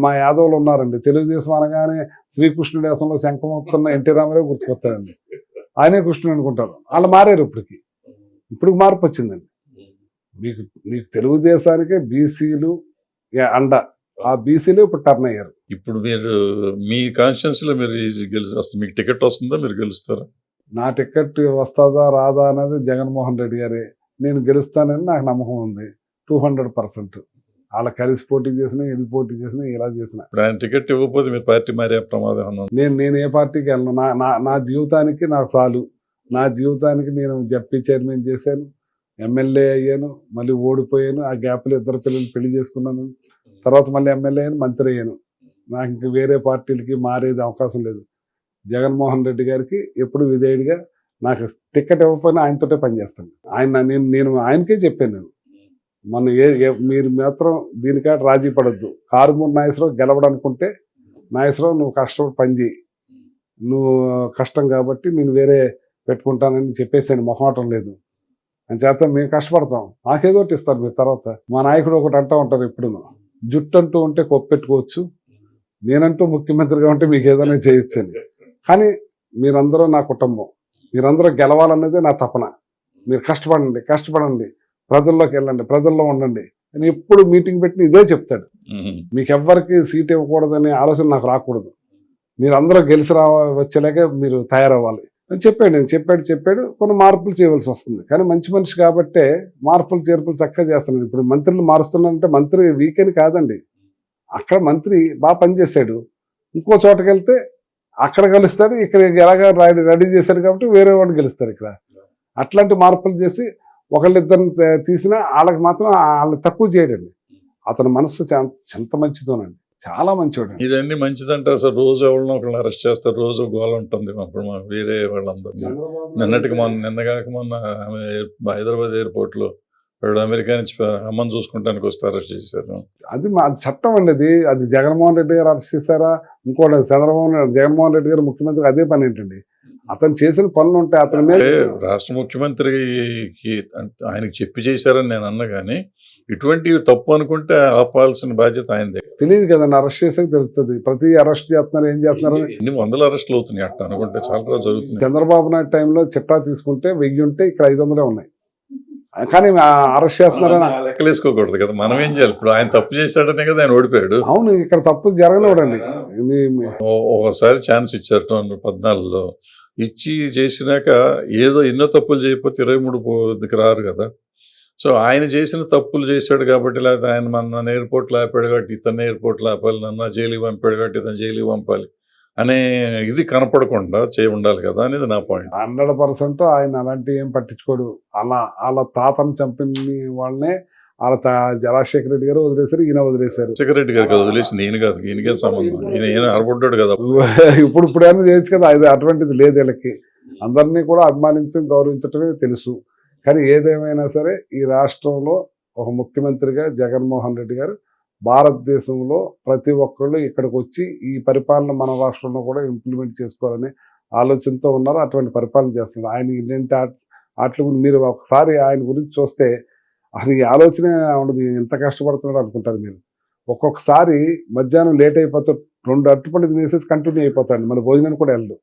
మా యాదవులు ఉన్నారండి. తెలుగుదేశం అనగానే శ్రీకృష్ణుడి దేశంలో శంఖమొత్తున్న ఎన్టీ రామారావు గుర్తుకొస్తారండి. ఆయనే కృష్ణుడు అనుకుంటారు. వాళ్ళు మారారు. ఇప్పుడు మార్పు వచ్చిందండి. మీకు తెలుగుదేశానికే బీసీలు అండ. ఆ బీసీలు ఇప్పుడు టర్న్ అయ్యారు. ఇప్పుడు మీరు మీ కాన్స్టిట్యున్సీలో మీరు గెలుస్తారు. మీకు టికెట్ వస్తుందా? మీరు గెలుస్తారా? నా టికెట్ వస్తుందా రాదా అనేది జగన్మోహన్ రెడ్డి గారే. నేను గెలుస్తానని నాకు నమ్మకం ఉంది 200%. వాళ్ళ కలిసి పోటీ చేసినా, ఇది పోటీ చేసినా, ఇలా చేసినా. ఆయన టికెట్ ఇవ్వకపోతే మీరు పార్టీ మారే ప్రమాదం? నేను ఏ పార్టీకి వెళ్ళను. నా జీవితానికి నాకు చాలు. నా జీవితానికి నేను జడ్పీ చైర్మన్ చేశాను, ఎమ్మెల్యే అయ్యాను, మళ్ళీ ఓడిపోయాను. ఆ గ్యాప్లో 2 పిల్లలు పెళ్లి చేసుకున్నాను. తర్వాత మళ్ళీ ఎమ్మెల్యే అయ్యాను, మంత్రి అయ్యాను. నాకు ఇంక వేరే పార్టీలకి మారేది అవకాశం లేదు. జగన్మోహన్ రెడ్డి గారికి ఎప్పుడు విధేయుడిగా నాకు టికెట్ ఇవ్వకపోయినా ఆయనతోటే పనిచేస్తాను. నేను ఆయనకే చెప్పాను. నేను మీరు మాత్రం దీనికాడ రాజీ పడద్దు. కారుమూరి నాగేశ్వరరావు గెలవడనుకుంటే నాగేశ్వరరావు నువ్వు కష్టపడి పనిచేయి, నువ్వు కష్టం కాబట్టి నేను వేరే పెట్టుకుంటానని చెప్పేసాను. మొహమాటం లేదు అని చేత మేము కష్టపడతాం. నాకేదో ఒకటి ఇస్తారు మీరు. తర్వాత మా నాయకుడు ఒకటి అంటూ ఉంటారు ఎప్పుడు, జుట్టు అంటూ ఉంటే కొప్పెట్టుకోవచ్చు, నేనంటూ ముఖ్యమంత్రిగా ఉంటే మీకు ఏదైనా చేయొచ్చు అని. కానీ మీరందరూ నా కుటుంబం, మీరందరూ గెలవాలన్నదే నా తపన. మీరు కష్టపడండి, ప్రజల్లోకి వెళ్ళండి, ప్రజల్లో ఉండండి అని ఎప్పుడు మీటింగ్ పెట్టి ఇదే చెప్తాడు. మీకు ఎవ్వరికి సీట్ ఇవ్వకూడదనే ఆలోచన నాకు రాకూడదు. మీరు అందరూ గెలిచి వచ్చేలాగే మీరు తయారవ్వాలి అని చెప్పాడు. కొన్ని మార్పులు చేయవలసి వస్తుంది. కానీ మంచి మనిషి కాబట్టే మార్పులు చేర్పులు చక్కగా చేస్తున్నాడు. ఇప్పుడు మంత్రులు మారుస్తున్నాడంటే మంత్రి వీకెండ్ కాదండి. అక్కడ మంత్రి బాగా పనిచేశాడు, ఇంకో చోటకి వెళ్తే అక్కడ గెలుస్తాడు, ఇక్కడ ఎలాగా రెడీ చేశాడు కాబట్టి వేరే వాడు గెలుస్తారు. ఇక్కడ అట్లాంటి మార్పులు చేసి ఒకళ్ళిద్దరిని తీసినా వాళ్ళకి మాత్రం వాళ్ళు తక్కువ చేయడండి. అతని మనస్సు ఎంత మంచిదోనండి. చాలా మంచివాడు. ఇదన్నీ మంచిదంటే అసలు రోజు ఎవరినో ఒకళ్ళని అరెస్ట్ చేస్తారు, రోజు గోల ఉంటుంది. అప్పుడు మా వేరే వాళ్ళందరూ నిన్నటికి మొన్న ఆమె హైదరాబాద్ ఎయిర్పోర్ట్ లో వాడు అమెరికా నుంచి అమ్మని చూసుకుంటానికి వస్తే అరెస్ట్ చేశారు. అది చట్టం అండి. అది జగన్మోహన్ రెడ్డి గారు అరెస్ట్ చేశారా, ఇంకోటి జగన్మోహన్ రెడ్డి గారు ముఖ్యమంత్రి అదే పని ఏంటండి. అతను చేసిన పనులు ఉంటాయి అతని మీద. రాష్ట్ర ముఖ్యమంత్రికి ఆయనకి చెప్పి చేశారని నేను అన్నా కానీ ఇటువంటివి తప్పు అనుకుంటే ఆపాల్సిన బాధ్యత ఆయనదే. తెలియదు కదండి, అరెస్ట్ చేసాక తెలుస్తుంది. ప్రతి అరెస్ట్ చేస్తున్నారు, ఏం చేస్తున్నారు. ఎన్ని వందల అరెస్టులు అవుతున్నాయి అట్లా అనుకుంటే చాలా రోజు జరుగుతుంది. చంద్రబాబు నాయుడు టైంలో చిట్టా తీసుకుంటే 1000 ఉంటే ఇక్కడ 500 ఉన్నాయి. కానీ అరెస్ట్ చేస్తున్నారని లెక్కలేసుకోకూడదు కదా. మనం ఏం చేయాలి? ఇప్పుడు ఆయన తప్పు చేశాడనే కదా ఆయన ఓడిపోయాడు. అవును, ఇక్కడ తప్పు జరగలేదండి. ఒకసారి ఛాన్స్ ఇచ్చారు 2014లో. ఇచ్చి చేసినాక ఏదో ఎన్నో తప్పులు చేయకపోతే 23 రారు కదా. సో ఆయన చేసిన తప్పులు చేశాడు కాబట్టి, లేకపోతే ఆయన నన్ను ఎయిర్పోర్ట్లో ఆపాడు కాబట్టి ఇతను ఎయిర్పోర్ట్లో ఆపాలి, నన్ను జైలుకి పంపాడు కాబట్టి ఇతను జైలుకి పంపాలి అనే ఇది కనపడకుండా చేయి ఉండాలి కదా అనేది నా పాయింట్. 100% ఆయన అలాంటివి ఏం పట్టించుకోడు. వాళ్ళ తాతను చంపిన వాళ్ళనే వాళ్ళ రాజశేఖర రెడ్డి గారు వదిలేశారు, ఈయన వదిలేశారు. రాజశేఖర రెడ్డి గారికి వదిలేసి నేను కాదు, ఈయనకే సంబంధం. ఈయన అరబడ్డాడు కదా. ఇప్పుడు ఏమైనా చేయొచ్చు కదా. అది అటువంటిది లేదు. వీళ్ళకి అందరినీ కూడా అభిమానించడం, గౌరవించటమే తెలుసు. కానీ ఏదేమైనా సరే ఈ రాష్ట్రంలో ఒక ముఖ్యమంత్రిగా జగన్మోహన్ రెడ్డి గారు భారతదేశంలో ప్రతి ఒక్కళ్ళు ఇక్కడికి వచ్చి ఈ పరిపాలన మన రాష్ట్రంలో కూడా ఇంప్లిమెంట్ చేసుకోవాలనే ఆలోచనతో ఉన్నారు. అటువంటి పరిపాలన చేస్తున్నారు. ఆయన ఏంటంటే వాటి గురించి మీరు ఒకసారి ఆయన గురించి చూస్తే అది ఆలోచన ఉండదు. ఎంత కష్టపడుతున్నాడు అనుకుంటారు మీరు. ఒక్కొక్కసారి మధ్యాహ్నం లేట్ అయిపోతే 2 అరటిపండు తినేసేసి కంటిన్యూ అయిపోతాడు. మన భోజనానికి కూడా వెళ్ళడు.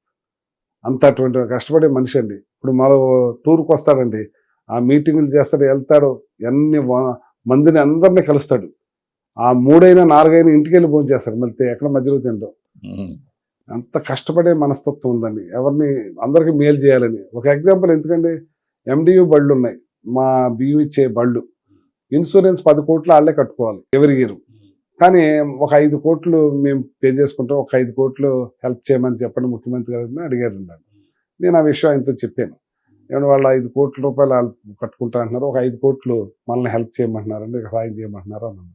అంత అటువంటి కష్టపడే మనిషి అండి. ఇప్పుడు మరో టూర్కి వస్తాడండి, ఆ మీటింగులు చేస్తాడు, వెళ్తాడు, ఎన్ని మందిని అందరినీ కలుస్తాడు. ఆ 3 అయినా 4 అయినా ఇంటికి వెళ్ళి భోజనం చేస్తాడు. మళ్ళీ ఎక్కడ మధ్యలో తింటాం. అంత కష్టపడే మనస్తత్వం ఉందండి. ఎవరిని అందరికీ మేలు చేయాలని. ఒక ఎగ్జాంపుల్ ఎందుకండి, MDU బళ్ళు ఉన్నాయి, మా బియ్యం ఇచ్చే బళ్ళు. ఇన్సూరెన్స్ 10 కోట్లు వాళ్ళే కట్టుకోవాలి ఎవరి ఇయర్. కానీ ఒక 5 కోట్లు మేము పే చేసుకుంటాం, ఒక 5 కోట్లు హెల్ప్ చేయమని చెప్పండి ముఖ్యమంత్రి గారిని అడిగారు. నేను ఆ విషయం ఆయనతో చెప్పాను. ఏమన్నా వాళ్ళు 5 కోట్ల రూపాయలు వాళ్ళు కట్టుకుంటా అంటున్నారు, ఒక 5 కోట్లు మనల్ని హెల్ప్ చేయమంటున్నారండి, సాయం చేయమంటున్నారు అన్నాను.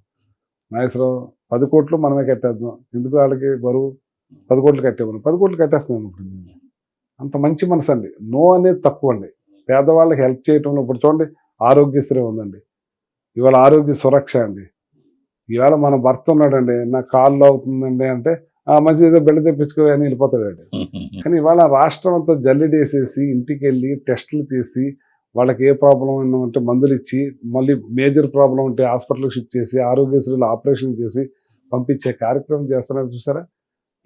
నాగేశ్వరరావు 10 కోట్లు మనమే కట్టేద్దాం, ఎందుకు వాళ్ళకి బరువు, 10 కోట్లు కట్టేమని. 10 కోట్లు కట్టేస్తున్నాను. ఇప్పుడు అంత మంచి మనసు అండి. నో అనేది తక్కువ అండి. పేదవాళ్ళకి హెల్ప్ చేయటంలో ఇప్పుడు చూడండి, ఆరోగ్యశ్రీ ఉందండి, ఇవాళ ఆరోగ్య సురక్ష అండి. ఇవాళ మన భర్త ఉన్నాడండి, నాకు కాళ్ళు అవుతుందండి అంటే మంచి ఏదో బిడ్డ తెప్పించుకో అని వెళ్ళిపోతాడండి. కానీ ఇవాళ రాష్ట్రం అంతా జల్లెడేసేసి ఇంటికి వెళ్ళి టెస్టులు చేసి వాళ్ళకి ఏ ప్రాబ్లం ఉంటే మందులు ఇచ్చి, మళ్ళీ మేజర్ ప్రాబ్లం ఉంటే హాస్పిటల్కి షిఫ్ట్ చేసి ఆరోగ్యశ్రీలో ఆపరేషన్ చేసి పంపించే కార్యక్రమం చేస్తున్నారు చూసారా.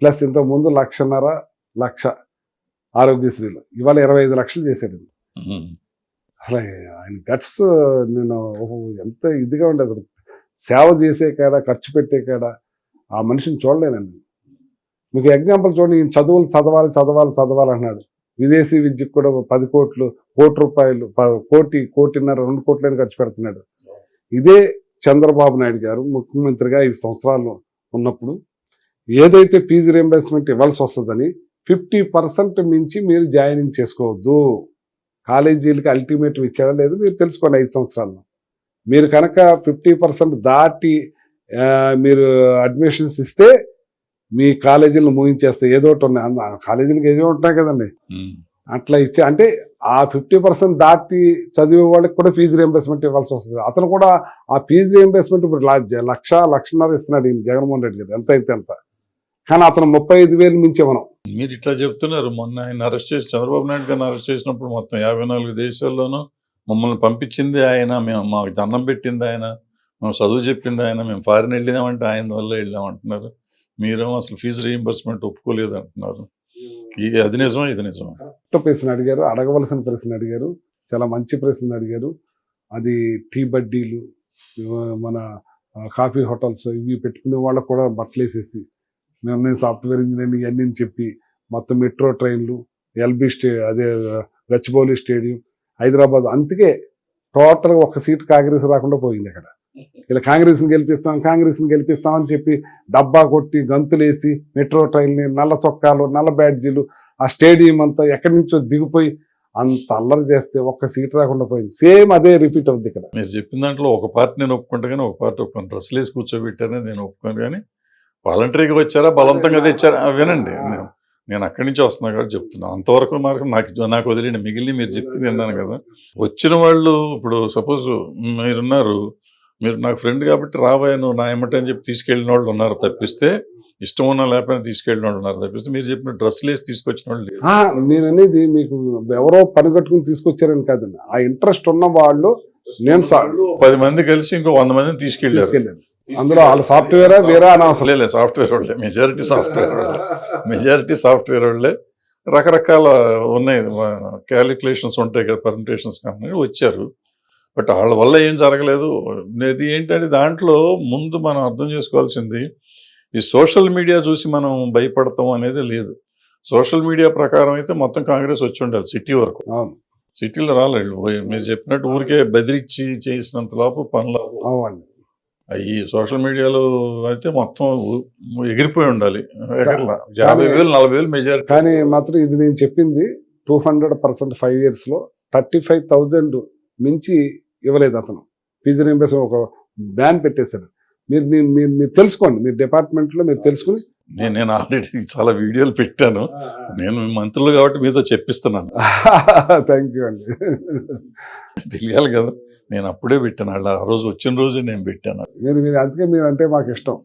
ప్లస్ ఇంతకుముందు 1,50,000 ఆరోగ్యశ్రీలో, ఇవాళ 25 లక్షలు చేశాడు. అసలు ఆయన గట్స్ నేను ఎంత ఇదిగా ఉండేది. అసలు సేవ చేసే కాడ, ఖర్చు పెట్టే కాడ ఆ మనిషిని చూడలేనండి. మీకు ఎగ్జాంపుల్ చూడండి, ఈయన చదవాలి అన్నాడు. విదేశీ విద్యకు కూడా 10 కోట్లు, ₹1 కోటి, 1.5 కోటి 2 కోట్లని ఖర్చు పెడుతున్నాడు. ఇదే చంద్రబాబు నాయుడు గారు ముఖ్యమంత్రిగా 5 సంవత్సరాలు ఉన్నప్పుడు ఏదైతే ఫీజు రీయింబర్స్మెంట్ ఇవ్వాల్సి వస్తుందని 50% మించి మీరు జాయినింగ్ చేసుకోవద్దు. కాలేజీలకి అల్టిమేటం ఇచ్చారా లేదు మీరు తెలుసుకోండి. 5 సంవత్సరాల్లో మీరు కనుక 50% దాటి మీరు అడ్మిషన్స్ ఇస్తే మీ కాలేజీలను ముగించేస్తే ఏదో ఒకటి ఉన్నాయి. కాలేజీలకు ఏదో ఉంటాయి కదండి, అట్లా ఇచ్చే అంటే ఆ 50% దాటి చదివే వాళ్ళకి కూడా ఫీజు రీయింబర్స్మెంట్ ఇవ్వాల్సి వస్తుంది. అతను కూడా ఆ ఫీజు రీయింబర్స్మెంట్ ఇప్పుడు 1,00,000 ఇస్తున్నాడు ఈయన జగన్మోహన్ రెడ్డి గారు. ఎంత అయితే అంత, కానీ అతను 35,000 మించి ఇవ్వను. మీరు ఇట్లా చెప్తున్నారు. మొన్న ఆయన అరెస్ట్ చేసి చంద్రబాబు నాయుడు గారిని అరెస్ట్ చేసినప్పుడు మొత్తం 54 దేశాల్లోనూ మమ్మల్ని పంపించింది ఆయన, మేము మాకు దండం పెట్టింది ఆయన, మేము చదువు చెప్పింది ఆయన, మేము ఫారిన్ వెళ్ళినామంటే ఆయన వల్ల వెళ్ళామంటున్నారు. మీరేమో అసలు ఫీజు రీయింబర్స్మెంట్ ఒప్పుకోలేదు అంటున్నారు. అది నిజమా, ఇది నిజమా? ప్రశ్న అడిగారు, అడగవలసిన ప్రశ్న అడిగారు, చాలా మంచి ప్రశ్న అడిగారు. అది టీ బడ్డీలు, మన కాఫీ హోటల్స్ ఇవి పెట్టుకునే వాళ్ళకు కూడా బట్టలు వేసేసి నేను సాఫ్ట్వేర్ ఇంజనీరింగ్ ఇవన్నీ చెప్పి మొత్తం మెట్రో ట్రైన్లు, ఎల్బీ అదే గచ్చిబౌలి స్టేడియం, హైదరాబాద్, అందుకే టోటల్గా 1 సీట్ కాంగ్రెస్ రాకుండా పోయింది అక్కడ. ఇలా కాంగ్రెస్ని గెలిపిస్తాం అని చెప్పి డబ్బా కొట్టి గంతులేసి మెట్రో ట్రైన్ని, నల్ల సొక్కాలు, నల్ల బ్యాడ్జీలు, ఆ స్టేడియం అంతా ఎక్కడి నుంచో దిగిపోయి అంత అల్లరి చేస్తే 1 సీట్ రాకుండా పోయింది. సేమ్ అదే రిపీట్ అవుతుంది ఇక్కడ. మీరు చెప్పిన దాంట్లో ఒక పార్టీ నేను ఒప్పుకుంటా కానీ ఒక పార్టీ ఒప్పుకోను. డ్రెస్సులు వేసి కూర్చోబెట్టారని నేను ఒప్పుకోను కానీ వాలంటరీగా వచ్చారా బలవంతంగా తెచ్చారా వినండి, నేను అక్కడి నుంచి వస్తున్నా కాబట్టి చెప్తున్నా. అంతవరకు నాకు వదిలేండి, మిగిలిన మీరు చెప్తే విన్నాను కదా. వచ్చిన వాళ్ళు ఇప్పుడు సపోజ్ మీరున్నారు, మీరు నాకు ఫ్రెండ్ కాబట్టి రాబోయే నువ్వు నా ఏమంటే అని చెప్పి తీసుకెళ్ళిన వాళ్ళు ఉన్నారు తప్పిస్తే, ఇష్టం ఉన్నా లేకపోయినా తీసుకెళ్ళిన వాళ్ళు ఉన్నారు తప్పిస్తే మీరు చెప్పిన డ్రెస్సులు వేసి తీసుకొచ్చిన వాళ్ళు లేరు. నేను అనేది మీకు ఎవరో పని కట్టుకుని తీసుకొచ్చారని కాదండి, ఆ ఇంట్రెస్ట్ ఉన్న వాళ్ళు నేను 10 మంది కలిసి ఇంకో 100 మందిని తీసుకెళ్ళారు. తీసుకెళ్ళాను. అందులో వాళ్ళ సాఫ్ట్వేరా వేరే అనవసరం. లేదు, సాఫ్ట్వేర్ వాళ్ళే, మెజారిటీ సాఫ్ట్వేర్ వాళ్ళే. రకరకాల ఉన్నాయి, క్యాలిక్యులేషన్స్ ఉంటాయి కదా, పర్మిటేషన్స్ కానీ వచ్చారు. బట్ వాళ్ళ వల్ల ఏం జరగలేదు. ఇది ఏంటంటే దాంట్లో ముందు మనం అర్థం చేసుకోవాల్సింది, ఈ సోషల్ మీడియా చూసి మనం భయపడతాం అనేది లేదు. సోషల్ మీడియా ప్రకారం అయితే మొత్తం కాంగ్రెస్ వచ్చి ఉండాలి సిటీ వరకు. సిటీలో రాలేదు. మీరు చెప్పినట్టు ఊరికే బెదిరించి చేసినంత లోపు పనులు అవి సోషల్ మీడియాలో అయితే మొత్తం ఎగిరిపోయి ఉండాలి. 50,000 40,000 మెజారిటీ. కానీ మాత్రం ఇది నేను చెప్పింది 200% 5 years లో 35,000 మించి ఇవ్వలేదు అతను. ఫీజు రీయింబర్స్మెంట్ ఒక బ్యాన్ పెట్టేశాడు. మీరు తెలుసుకోండి, మీ డిపార్ట్మెంట్లో మీరు తెలుసుకుని. నేను ఆల్రెడీ చాలా వీడియోలు పెట్టాను. నేను మంత్రులు కాబట్టి మీతో చెప్పిస్తున్నాను. థ్యాంక్ యూ అండి. తెలియాలి కదా, నేను అప్పుడే పెట్టాను. ఆ రోజు వచ్చిన రోజే నేను పెట్టాను. మీరు అందుకే మీరు అంటే మాకు ఇష్టం.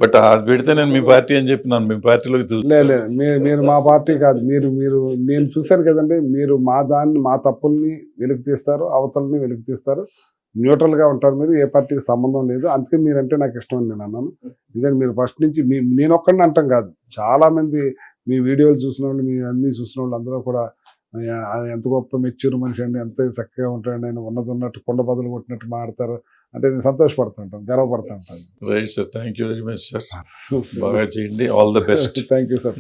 బట్ అది పెడితే నేను మీ పార్టీ అని చెప్పినాను, మీ పార్టీలోకి లేదు, మీరు మా పార్టీ కాదు. మీరు నేను చూశాను కదండి, మీరు మా తప్పుల్ని వెలికి తీస్తారు, అవతలని వెలికి తీస్తారు, న్యూట్రల్గా ఉంటారు. మీరు ఏ పార్టీకి సంబంధం లేదు. అందుకే మీరంటే నాకు ఇష్టం అని నేను అన్నాను. ఇదే మీరు ఫస్ట్ నుంచి నేను ఒక్కడిని అంటాం కాదు, చాలా మంది మీ వీడియోలు చూసిన వాళ్ళు, మీ అన్ని చూసిన వాళ్ళు అందరూ కూడా ఎంత గొప్ప మెచ్యూర్ మనిషి అండి, ఎంత చక్కగా ఉంటాడు, ఆయన ఉన్నట్టు కొండ బదులు కొట్టినట్టు మాడతారు అంటే నేను సంతోషపడుతుంటాను, గర్వపడుతుంటాను. Right sir, thank you very much sir. బాగా చేయండి, all the best. Thank you sir.